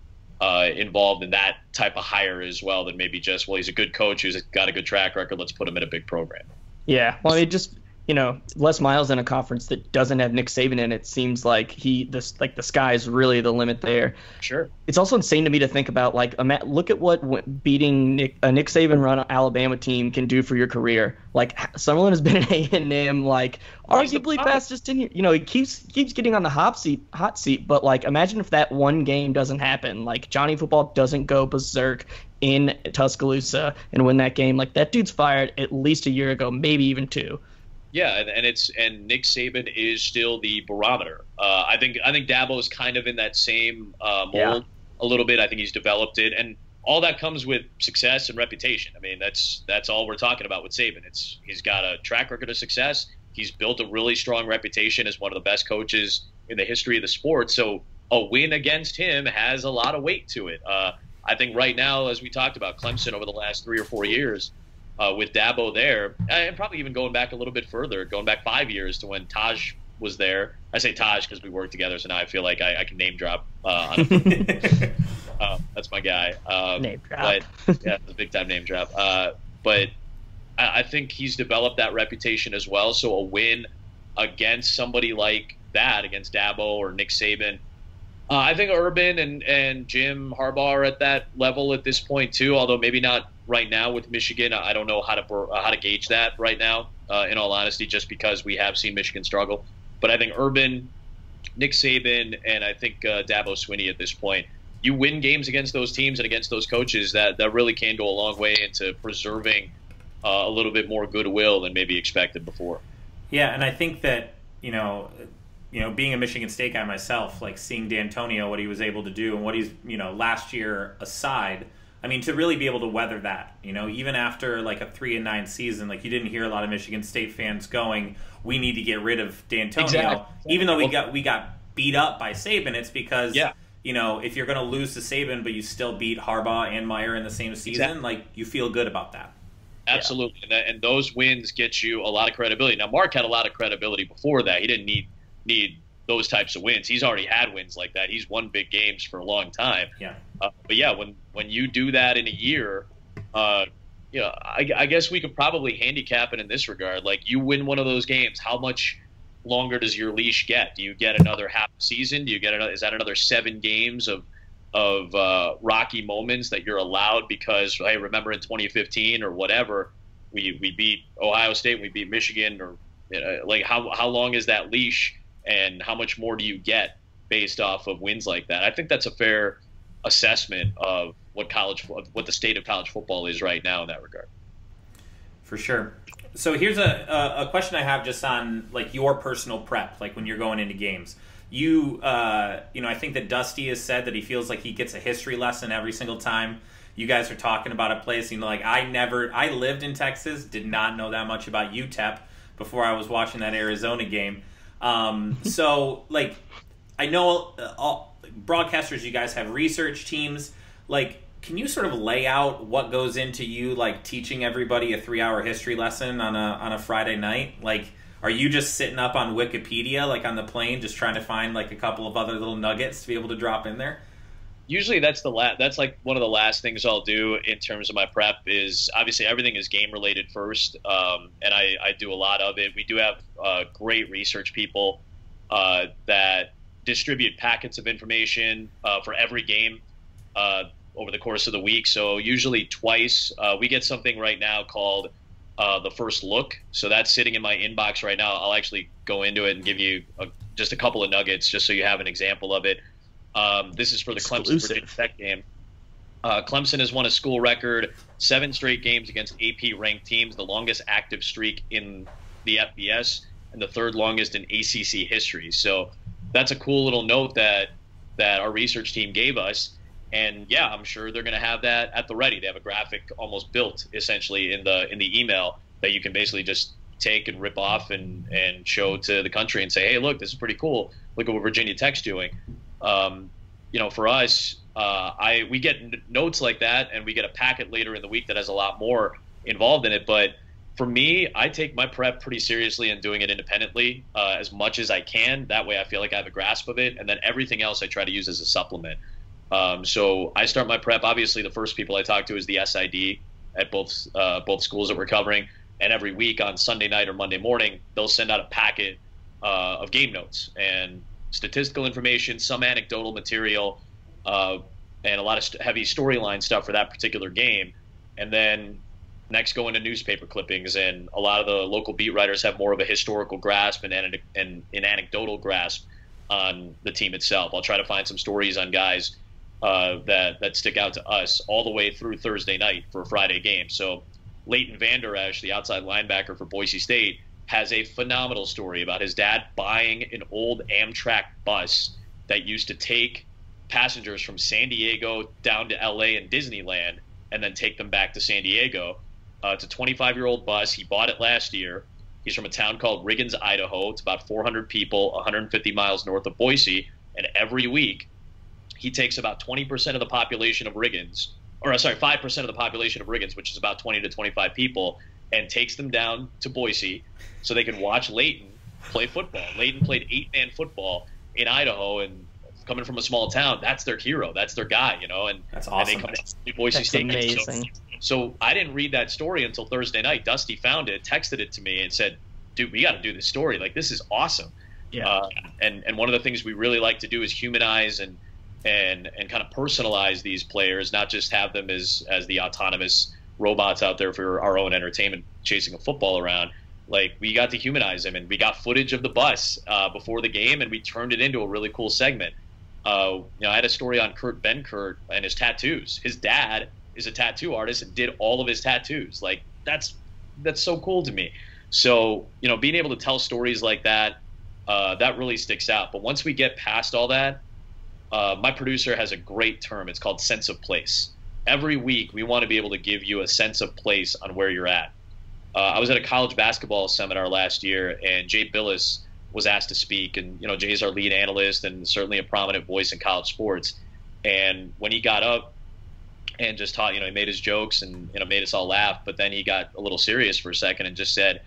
involved in that type of hire as well than maybe just, well, he's a good coach who's got a good track record, let's put him in a big program. Yeah, well, I mean, just Les Miles in a conference that doesn't have Nick Saban in it seems like the sky is really the limit there. Sure. It's also insane to me to think about, like, look at what beating a Nick Saban run Alabama team can do for your career. Like, Summerlin has been an A&M, like, arguably fastest in here. He keeps getting on the hot seat. But, like, imagine if that one game doesn't happen. Like, Johnny Football doesn't go berserk in Tuscaloosa and win that game. Like, that dude's fired at least a year ago, maybe even 2. Yeah, and Nick Saban is still the barometer. I think Dabo is kind of in that same mold a little bit. I think he's developed it, and all that comes with success and reputation. I mean, that's all we're talking about with Saban. He's got a track record of success. He's built a really strong reputation as one of the best coaches in the history of the sport. So a win against him has a lot of weight to it. I think right now, as we talked about, Clemson over the last 3 or 4 years. With Dabo there, and probably even going back a little bit further, going back 5 years to when Taj was there. I say Taj because we worked together, so now I feel like I can name drop. That's my guy. Name drop. But, yeah, it's a big-time name drop. But I think he's developed that reputation as well, so a win against somebody like that, against Dabo or Nick Saban, I think Urban and Jim Harbaugh are at that level at this point too, although maybe not right now with Michigan. I don't know how to gauge that right now, in all honesty, just because we have seen Michigan struggle. But I think Urban, Nick Saban, and I think Dabo Swinney at this point, you win games against those teams and against those coaches, that really can go a long way into preserving a little bit more goodwill than maybe expected before. Yeah, and I think that, being a Michigan State guy myself, like seeing D'Antonio, what he was able to do, and what he's, last year aside, I mean, to really be able to weather that, even after like a 3-9 season, like you didn't hear a lot of Michigan State fans going, we need to get rid of D'Antonio. Exactly. Even though we got beat up by Saban, it's because, yeah. If you're going to lose to Saban, but you still beat Harbaugh and Meyer in the same season, exactly. like you feel good about that. Absolutely. Yeah. And those wins get you a lot of credibility. Now, Mark had a lot of credibility before that. He didn't need those types of wins. He's already had wins like that. He's won big games for a long time. Yeah. But yeah, when you do that in a year, I guess we could probably handicap it in this regard. Like, you win one of those games, how much longer does your leash get? Do you get another half season? Do you get is that another 7 games of rocky moments that you're allowed because, hey, remember in 2015 or whatever, we beat Ohio State, we beat Michigan, or like how long is that leash, and how much more do you get based off of wins like that? I think that's a fair assessment of what the state of college football is right now in that regard. For sure. So here's a question I have just on like your personal prep, like when you're going into games. I think that Dusty has said that he feels like he gets a history lesson every single time you guys are talking about a place. I lived in Texas, did not know that much about UTEP before I was watching that Arizona game. So like, I know all broadcasters, you guys have research teams. Like, can you sort of lay out what goes into you like teaching everybody a 3-hour history lesson on a Friday night? Like, are you just sitting up on Wikipedia, like on the plane, just trying to find like a couple of other little nuggets to be able to drop in there? Usually that's like one of the last things I'll do in terms of my prep. Is obviously everything is game related first, and I do a lot of it. We do have great research people that distribute packets of information for every game over the course of the week. So usually twice. We get something right now called the First Look. So that's sitting in my inbox right now. I'll actually go into it and give you just a couple of nuggets just so you have an example of it. This is for the Clemson Virginia Tech game. Clemson has won a school record 7 straight games against AP ranked teams, the longest active streak in the FBS and the 3rd longest in ACC history. So that's a cool little note that our research team gave us. And yeah, I'm sure they're going to have that at the ready. They have a graphic almost built essentially in the email that you can basically just take and rip off and show to the country and say, hey, look, this is pretty cool. Look at what Virginia Tech's doing. For us, we get notes like that, and we get a packet later in the week that has a lot more involved in it. But for me, I take my prep pretty seriously and doing it independently as much as I can. That way I feel like I have a grasp of it. And then everything else I try to use as a supplement. So I start my prep. Obviously, the first people I talk to is the SID at both schools that we're covering. And every week on Sunday night or Monday morning, they'll send out a packet of game notes and statistical information, some anecdotal material, and a lot of heavy storyline stuff for that particular game. And then next go into newspaper clippings, and a lot of the local beat writers have more of a historical grasp and an anecdotal grasp on the team itself. I'll try to find some stories on guys that stick out to us all the way through Thursday night for a Friday game. So Leighton Vander Esch, the outside linebacker for Boise State, has a phenomenal story about his dad buying an old Amtrak bus that used to take passengers from San Diego down to LA and Disneyland and then take them back to San Diego. It's a 25-year-old bus. He bought it last year. He's from a town called Riggins, Idaho. It's about 400 people, 150 miles north of Boise. And every week, he takes about 20% of the population of Riggins, 5% of the population of Riggins, which is about 20 to 25 people, and takes them down to Boise so they can watch Leighton play football. Leighton played 8-man football in Idaho, and coming from a small town, that's their hero. That's their guy, and that's awesome. And they come to Boise that's State. Amazing. So I didn't read that story until Thursday night. Dusty found it, texted it to me, and said, dude, we got to do this story. Like, this is awesome. Yeah. And one of the things we really like to do is humanize and kind of personalize these players, not just have them as the autonomous robots out there for our own entertainment, chasing a football around. Like, we got to humanize him, and we got footage of the bus before the game, and we turned it into a really cool segment. I had a story on Kurt Benkert and his tattoos. His dad is a tattoo artist and did all of his tattoos. Like, that's so cool to me. So, being able to tell stories like that, that really sticks out. But once we get past all that, my producer has a great term. It's called sense of place. Every week, we want to be able to give you a sense of place on where you're at. I was at a college basketball seminar last year, and Jay Billis was asked to speak. And, Jay's our lead analyst and certainly a prominent voice in college sports. And when he got up and just taught, he made his jokes and, made us all laugh. But then he got a little serious for a second and just said,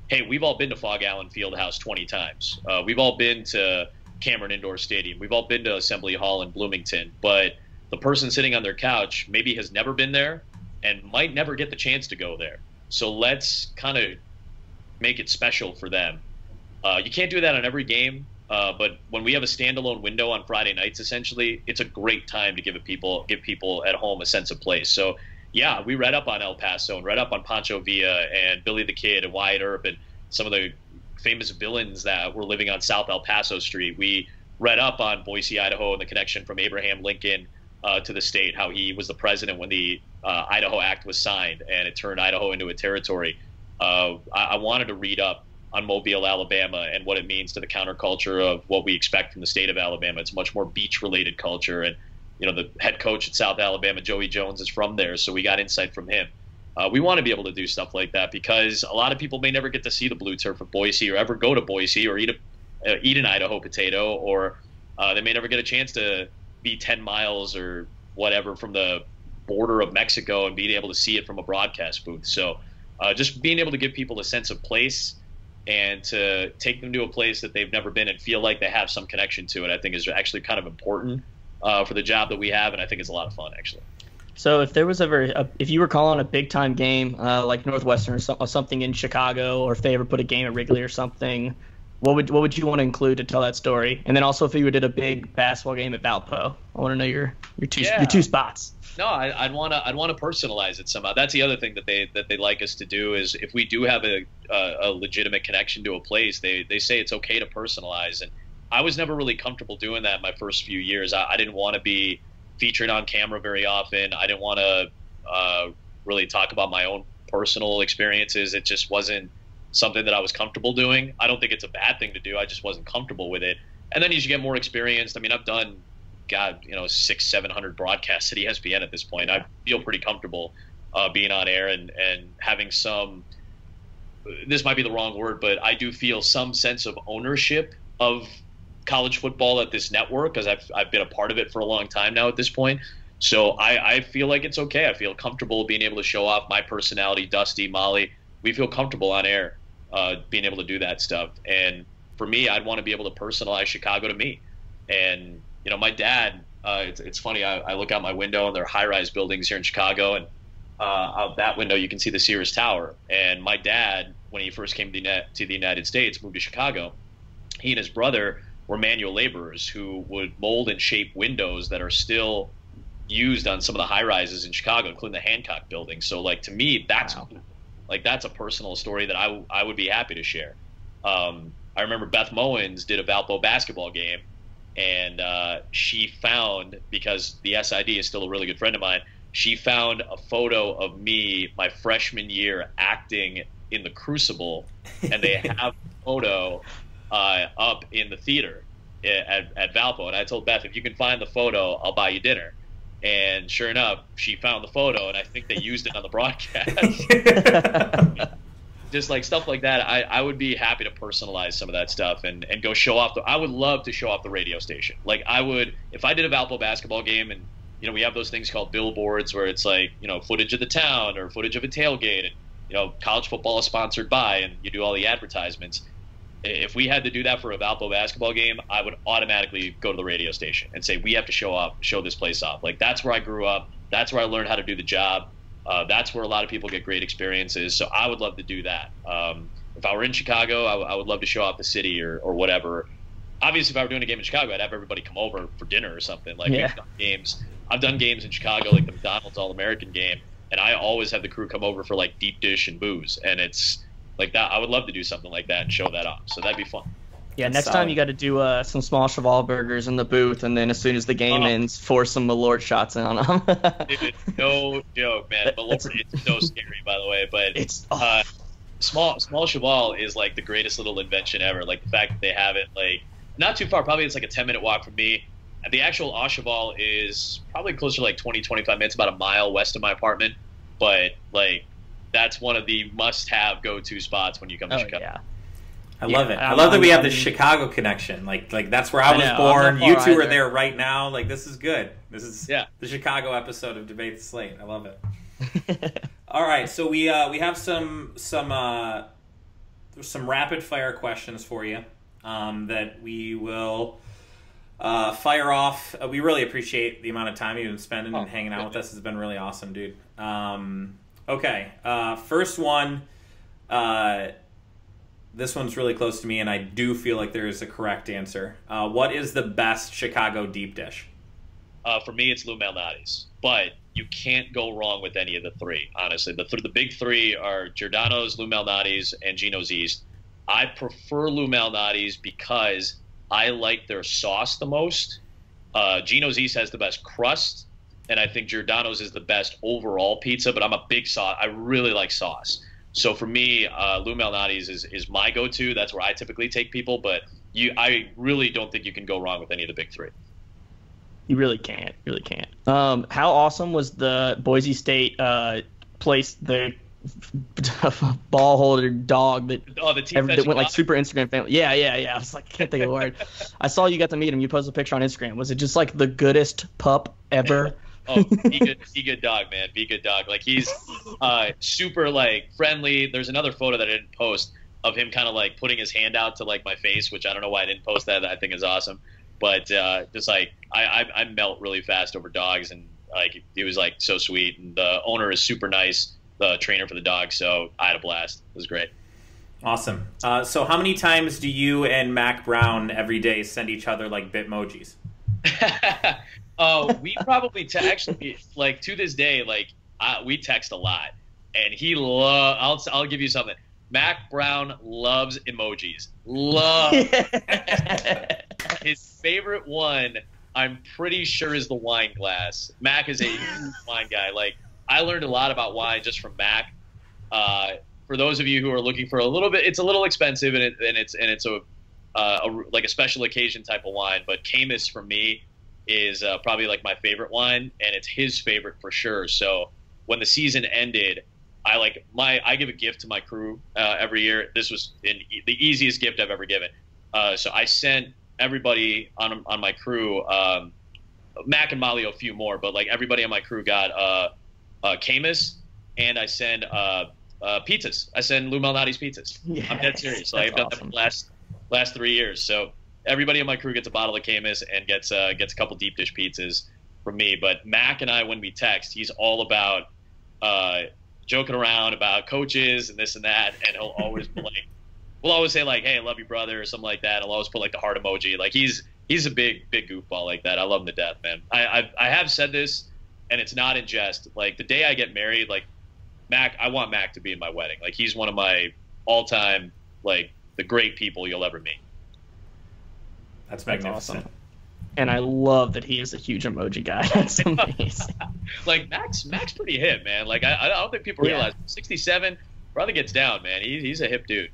hey, we've all been to Fog Allen Fieldhouse 20 times. We've all been to Cameron Indoor Stadium. We've all been to Assembly Hall in Bloomington. But the person sitting on their couch maybe has never been there and might never get the chance to go there. So let's kind of make it special for them. You can't do that on every game, but when we have a standalone window on Friday nights, essentially, it's a great time to give people at home a sense of place. So, yeah, we read up on El Paso and read up on Pancho Villa and Billy the Kid and Wyatt Earp and some of the famous villains that were living on South El Paso Street. We read up on Boise, Idaho, and the connection from Abraham Lincoln to the state, how he was the president when the Idaho Act was signed, and it turned Idaho into a territory. I wanted to read up on Mobile, Alabama, and what it means to the counterculture of what we expect from the state of Alabama. It's much more beach-related culture, and the head coach at South Alabama, Joey Jones, is from there, so we got insight from him. We want to be able to do stuff like that because a lot of people may never get to see the blue turf of Boise or ever go to Boise or eat an Idaho potato, or they may never get a chance to be 10 miles or whatever from the border of Mexico and being able to see it from a broadcast booth. So just being able to give people a sense of place and to take them to a place that they've never been and feel like they have some connection to it, I think is actually kind of important for the job that we have, and I think it's a lot of fun, actually. So if there was if you were calling a big time game like Northwestern or something in Chicago, or if they ever put a game at Wrigley or something, what would you want to include to tell that story? And then also if you did a big basketball game at Valpo, I want to know your two spots. No, I'd want to personalize it somehow. That's the other thing that they like us to do is if we do have a legitimate connection to a place, they say it's okay to personalize. And I was never really comfortable doing that in my first few years. I didn't want to be featured on camera very often. I didn't want to really talk about my own personal experiences. It just wasn't something that I was comfortable doing. I don't think it's a bad thing to do. I just wasn't comfortable with it. And then as you get more experienced, I mean, I've done, 600-700 broadcasts at ESPN at this point. I feel pretty comfortable being on air and having some, this might be the wrong word, but I do feel some sense of ownership of college football at this network because I've been a part of it for a long time now at this point. So I feel like it's okay. I feel comfortable being able to show off my personality. Dusty, Molly, we feel comfortable on air being able to do that stuff. And for me, I'd want to be able to personalize Chicago to me. And, my dad, it's funny, I look out my window and there are high-rise buildings here in Chicago, and out that window you can see the Sears Tower. And my dad, when he first came to the United States, moved to Chicago, he and his brother were manual laborers who would mold and shape windows that are still used on some of the high-rises in Chicago, including the Hancock building. So, to me, that's a personal story that I would be happy to share. I remember Beth Mowens did a Valpo basketball game, and she found, because the SID is still a really good friend of mine, she found a photo of me my freshman year acting in The Crucible, and they have a photo up in the theater at Valpo. And I told Beth, if you can find the photo, I'll buy you dinner. And sure enough, she found the photo, and I think they used it on the broadcast. Just stuff like that, I would be happy to personalize some of that stuff and go show off. I would love to show off the radio station. I would, if I did a Valpo basketball game, and we have those things called billboards where it's footage of the town or footage of a tailgate, and college football is sponsored by, and you do all the advertisements. If we had to do that for a Valpo basketball game, I would automatically go to the radio station and say, we have to show this place off. That's where I grew up. That's where I learned how to do the job. That's where a lot of people get great experiences. So I would love to do that. If I were in Chicago, I would love to show off the city or whatever. Obviously, if I were doing a game in Chicago, I'd have everybody come over for dinner or something. We've done games. I've done games in Chicago, like the McDonald's All-American game, and I always have the crew come over for like deep dish and booze, and it's like that. I would love to do something like that and show that off. So that'd be fun. Yeah, next time you got to do some small cheval burgers in the booth, and then as soon as the game ends, force some Malort shots in on them. Dude, no joke, man. Malort, it's so scary, by the way. But it's small cheval is like the greatest little invention ever. Like the fact that they have it like not too far. Probably it's like a 10-minute walk from me. And the actual au cheval is probably closer to like 20, 25 minutes, about a mile west of my apartment. But like that's one of the must-have go-to spots when you come to Chicago. Yeah. I love it. I love that we have the Chicago connection. Like that's where I was born. You two are there right now. Like this is good. This is the Chicago episode of Debate the Slate. I love it. All right, so we have some rapid fire questions for you that we will fire off. We really appreciate the amount of time you've been spending and hanging out with us. It's been really awesome, dude. Okay, first one. This one's really close to me, and I do feel like there is a correct answer. What is the best Chicago deep dish? For me, it's Lou Malnati's. But you can't go wrong with any of the three, honestly. The big three are Giordano's, Lou Malnati's, and Gino's East. I prefer Lou Malnati's because I like their sauce the most. Gino's East has the best crust, and I think Giordano's is the best overall pizza, but I'm a big sauce. I really like sauce. So for me, Lou Malnati's is my go-to. That's where I typically take people, but I really don't think you can go wrong with any of the big three. You really can't. How awesome was the Boise State place, the ball holder dog that went like super Instagram family? Yeah. I was like, I can't think of the word. I saw you got to meet him. You posted a picture on Instagram. Was it just like the goodest pup ever? Oh, be good dog, man. Be good dog. Like he's super like friendly. There's another photo that I didn't post of him kind of like putting his hand out to like my face, which I don't know why I didn't post that. I think is awesome. But just like I melt really fast over dogs, and like he was like so sweet, and the owner is super nice, the trainer for the dog. So I had a blast. It was great. Awesome. So how many times do you and Mack Brown every day send each other like Bitmojis? We probably actually like to this day, like we text a lot, and he I'll give you something. Mack Brown loves emojis. His favorite one, I'm pretty sure, is the wine glass. Mack is a huge wine guy. Like I learned a lot about wine just from Mack. For those of you who are looking for a little bit, it's a little expensive, and it's like a special occasion type of wine. But Camus for me is probably like my favorite wine, and it's his favorite for sure. So when the season ended, I give a gift to my crew every year. This was the easiest gift I've ever given. So I sent everybody on my crew, Mac and Molly, a few more, but like everybody on my crew got Camus, and I send pizzas. I send Lou Malnati's pizzas. Yes, I'm dead serious. Like, I've done that for the last 3 years. So everybody on my crew gets a bottle of Camus and gets a couple deep dish pizzas from me. But Mac and I, when we text, he's all about joking around about coaches and this and that, and he'll always be like, we'll always say like, "Hey, I love you, brother," or something like that. I'll always put like the heart emoji. Like he's a big goofball like that. I love him to death, man. I have said this, and it's not in jest. Like the day I get married, like Mac, I want Mac to be in my wedding. Like he's one of my all-time, like the great people you'll ever meet. That's magnificent. Awesome. And I love that he is a huge emoji guy. That's amazing. Like Mac's pretty hip, man. Like I don't think people realize 67 brother gets down, man. He's a hip dude.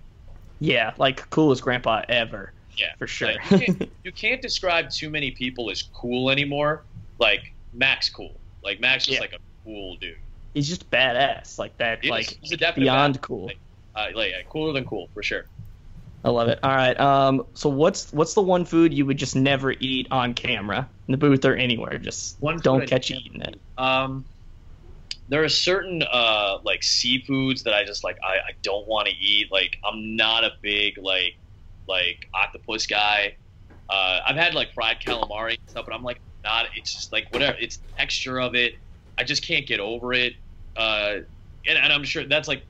Yeah, like coolest grandpa ever. Yeah, for sure. Like, you can't describe too many people as cool anymore. Like Mac's cool. Like Mac's just like a cool dude. He's just badass. Like that. Like he's a beyond cool. Like cooler than cool for sure. I love it. All right. So what's the one food you would just never eat on camera, in the booth or anywhere? Just don't catch you eating it. There are certain like seafoods that I just like. I don't want to eat. Like I'm not a big like octopus guy. I've had like fried calamari and stuff, but I'm like not. It's just like whatever. It's the texture of it. I just can't get over it. And I'm sure that's like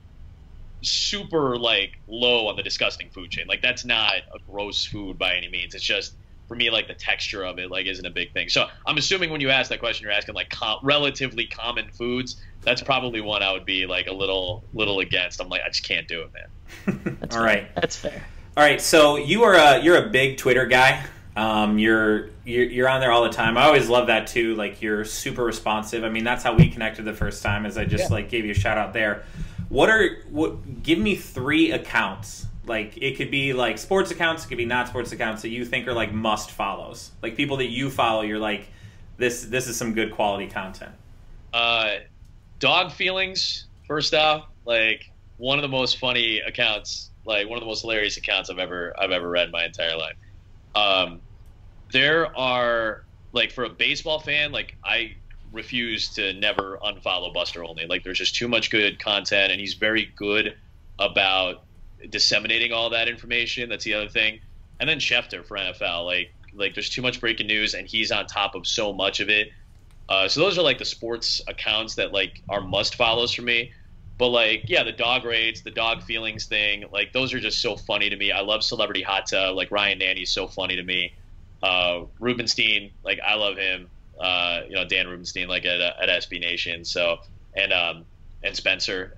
super like low on the disgusting food chain. Like that's not a gross food by any means. It's just for me like the texture of it like isn't a big thing. So I'm assuming when you ask that question you're asking like relatively common foods. that's probably one I would be like a little against. I'm like, I just can't do it, man. All right, that's fair. All right, so you're a big Twitter guy. You're on there all the time. I always love that too. Like, you're super responsive. I mean, that's how we connected the first time, as I just like gave you a shout out there. Give me 3 accounts. Like, it could be like sports accounts, it could be not sports accounts that you think are like must follows. Like, people that you follow, you're like, this is some good quality content. Dog feelings, first off, like one of the most funny accounts, like one of the most hilarious accounts I've ever read in my entire life. There are, like, for a baseball fan, like, I refuse to never unfollow Buster Olney. Like, there's just too much good content, and he's very good about disseminating all that information. That's the other thing. And then Schefter for NFL. Like there's too much breaking news, and he's on top of so much of it. So those are like the sports accounts that like are must follows for me. But like, yeah, the dog raids, the dog feelings thing, like those are just so funny to me. I love Celebrity Hot Tub. Like, Ryan Nanny's so funny to me. Rubenstein, like, I love him. Dan Rubenstein, like at SB Nation. So, and Spencer,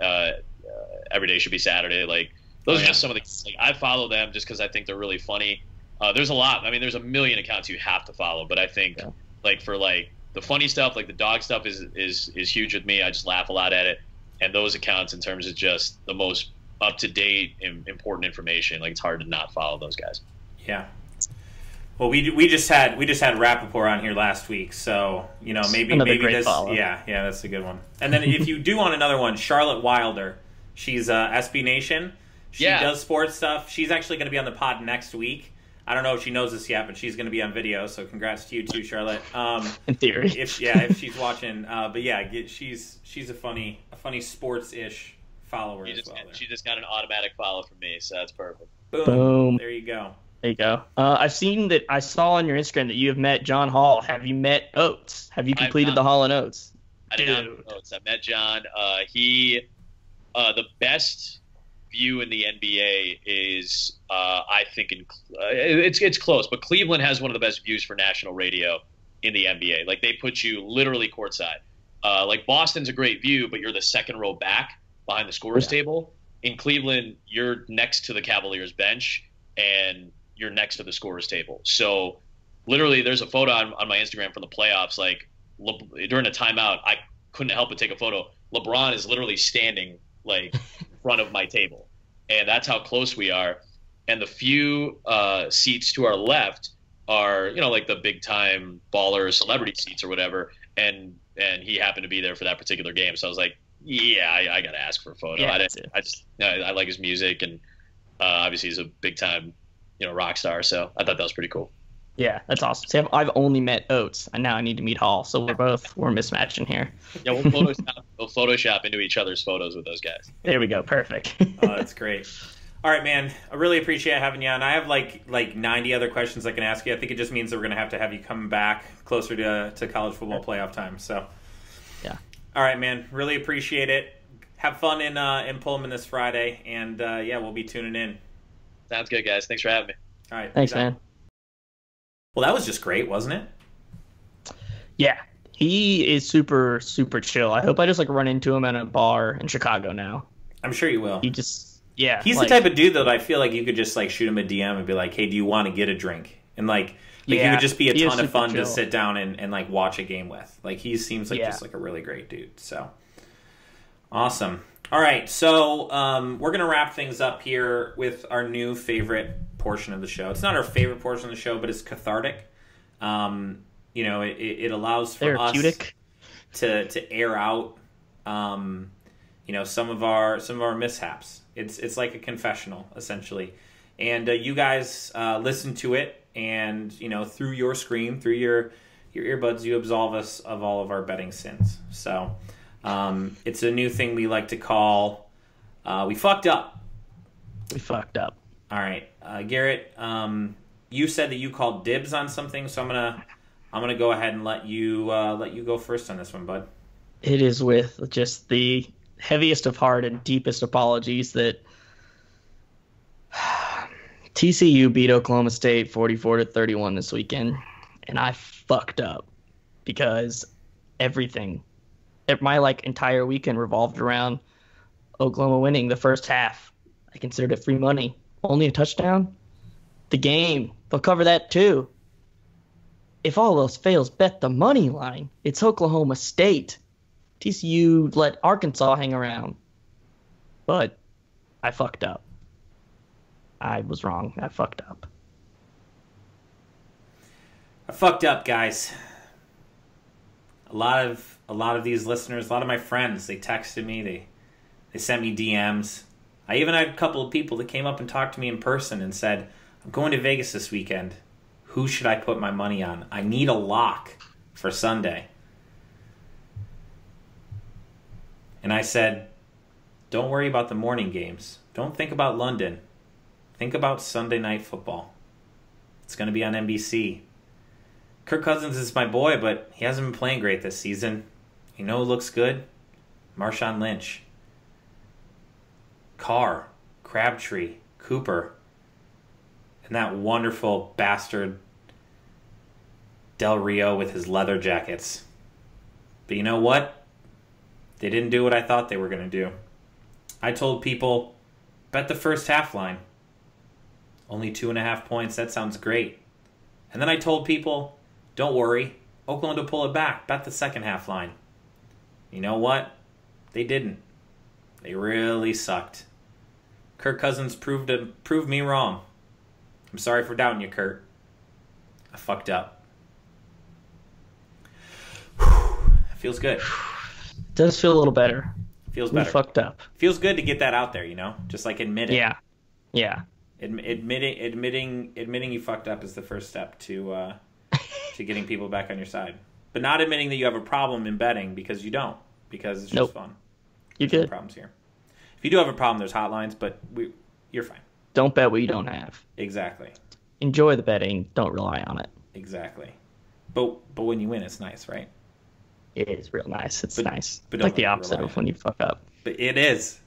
Every Day Should Be Saturday. Like, those are just some of the, like, I follow them just because I think they're really funny. There's a lot. I mean, there's a million accounts you have to follow, but I think like for like the funny stuff, like the dog stuff is huge with me. I just laugh a lot at it. And those accounts, in terms of just the most up to date and important information, like, it's hard to not follow those guys. Yeah. Well, we just had Rappaport on here last week, so maybe this follow. Yeah, that's a good one. And then if you do want another one, Charlotte Wilder, she's SB Nation. She does sports stuff. She's actually going to be on the pod next week. I don't know if she knows this yet, but she's going to be on video. So congrats to you too, Charlotte. In theory, if she's watching, but yeah, she's a funny sports-ish follower as well. She just got an automatic follow from me, so that's perfect. Boom. There you go. There you go. I saw on your Instagram that you have met John Hall. Have you met Oates? Have you completed the Hall and Oates? I did not meet Oates. I met John. The best view in the NBA is, I think, it's close, but Cleveland has one of the best views for national radio in the NBA. Like, they put you literally courtside. Like, Boston's a great view, but you're the second row back behind the scorer's table. In Cleveland, you're next to the Cavaliers bench, and you're next to the scorer's table. So literally, there's a photo on my Instagram from the playoffs. Like, during a timeout, I couldn't help but take a photo. LeBron is literally standing, like, in front of my table. And that's how close we are. And the few seats to our left are, like the big time baller celebrity seats or whatever. And he happened to be there for that particular game. So I was like, yeah, I got to ask for a photo. Yeah, I like his music, and obviously he's a big time, rock star. So I thought that was pretty cool. Yeah, that's awesome. See, I've only met Oates, and now I need to meet Hall. So we're mismatching here. Yeah, we'll Photoshop into each other's photos with those guys. There we go. Perfect. Oh, that's great. All right, man. I really appreciate having you on. I have like 90 other questions I can ask you. I think it just means that we're going to have you come back closer to college football playoff time. So, yeah. All right, man. Really appreciate it. Have fun in Pullman this Friday, and we'll be tuning in. Sounds good, guys. Thanks for having me. All right. Thanks, man. Well, that was just great, wasn't it? Yeah. He is super, super chill. I hope I just run into him at a bar in Chicago now. I'm sure you will. He's the type of dude that I feel like you could just shoot him a DM and be like, hey, do you want to get a drink? And he would just be a ton of fun to sit down and watch a game with. Like, he seems like just a really great dude. So awesome. All right, so we're gonna wrap things up here with our new favorite portion of the show. It's not our favorite portion of the show, but it's cathartic. It allows for us to air out some of our mishaps. It's like a confessional, essentially. And you guys listen to it, and through your screen, through your earbuds, you absolve us of all of our betting sins. So it's a new thing we like to call we fucked up. We fucked up. All right, Garrett, you said that you called dibs on something, so I'm gonna go ahead and let you go first on this one, bud. It is with just the heaviest of heart and deepest apologies that TCU beat Oklahoma State 44-31 this weekend, and I fucked up because everything my like entire weekend revolved around Oklahoma winning the first half. I considered it free money. Only a touchdown. The game, they'll cover that too. If all else fails, bet the money line. It's Oklahoma State. TCU let Arkansas hang around. But I fucked up. I was wrong. I fucked up. I fucked up, guys. A lot of these listeners, a lot of my friends, they texted me, they sent me DMs. I even had a couple of people that came up and talked to me in person and said, I'm going to Vegas this weekend. Who should I put my money on? I need a lock for Sunday. And I said, don't worry about the morning games. Don't think about London. Think about Sunday Night Football. It's going to be on NBC. Kirk Cousins is my boy, but he hasn't been playing great this season. You know who looks good? Marshawn Lynch. Carr, Crabtree, Cooper, and that wonderful bastard Del Rio with his leather jackets. But you know what? They didn't do what I thought they were going to do. I told people, bet the first half line. Only 2.5 points. That sounds great. And then I told people, don't worry. Oakland will pull it back. Bet the second half line. You know what? They didn't. They really sucked. Kirk Cousins proved me wrong. I'm sorry for doubting you, Kurt. I fucked up. Feels good. Does feel a little better. Feels better. We fucked up. Feels good to get that out there, you know? Just like admitting. Yeah. Admitting you fucked up is the first step to getting people back on your side. But not admitting that you have a problem in betting, because you don't. Because it's just fun. You There's good. no problems here. If you do have a problem, there's hotlines, but you're fine. Don't bet what you don't have. Exactly. Enjoy the betting. Don't rely on it. Exactly. But when you win, it's nice, right? It is real nice. It's nice. But It's like the opposite of when you fuck up. But it is.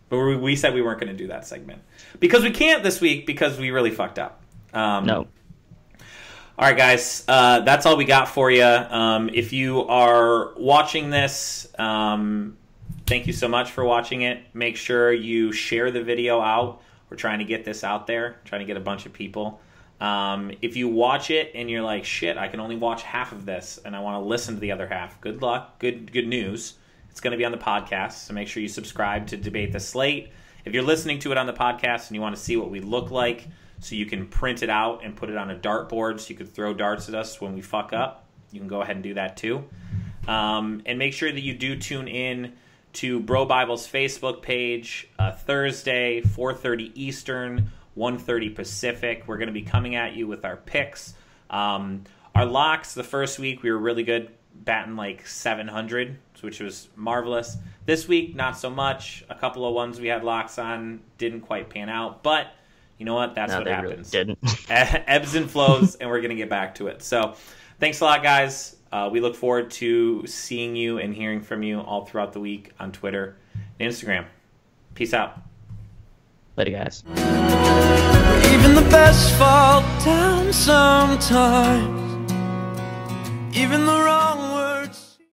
But we said we weren't going to do that segment. Because we can't this week, because we really fucked up. No. All right, guys. That's all we got for you. If you are watching this, thank you so much for watching it. Make sure you share the video out. We're trying to get this out there, trying to get a bunch of people. If you watch it and you're like, shit, I can only watch half of this and I want to listen to the other half, good luck, good news. It's going to be on the podcast, so make sure you subscribe to Debate the Slate. If you're listening to it on the podcast and you want to see what we look like, so you can print it out and put it on a dartboard so you could throw darts at us when we fuck up, you can go ahead and do that too. And make sure that you do tune in to BroBible's Facebook page Thursday, 4:30 Eastern, 1:30 Pacific. We're going to be coming at you with our picks. Our locks, the first week, we were really good, batting like 700, which was marvelous. This week, not so much. A couple of ones we had locks on didn't quite pan out, but you know what? That's what happens. Really didn't. Ebbs and flows, and we're going to get back to it. So thanks a lot, guys. We look forward to seeing you and hearing from you all throughout the week on Twitter and Instagram. Peace out. Later, guys. Even the best fall down sometimes. Even the wrong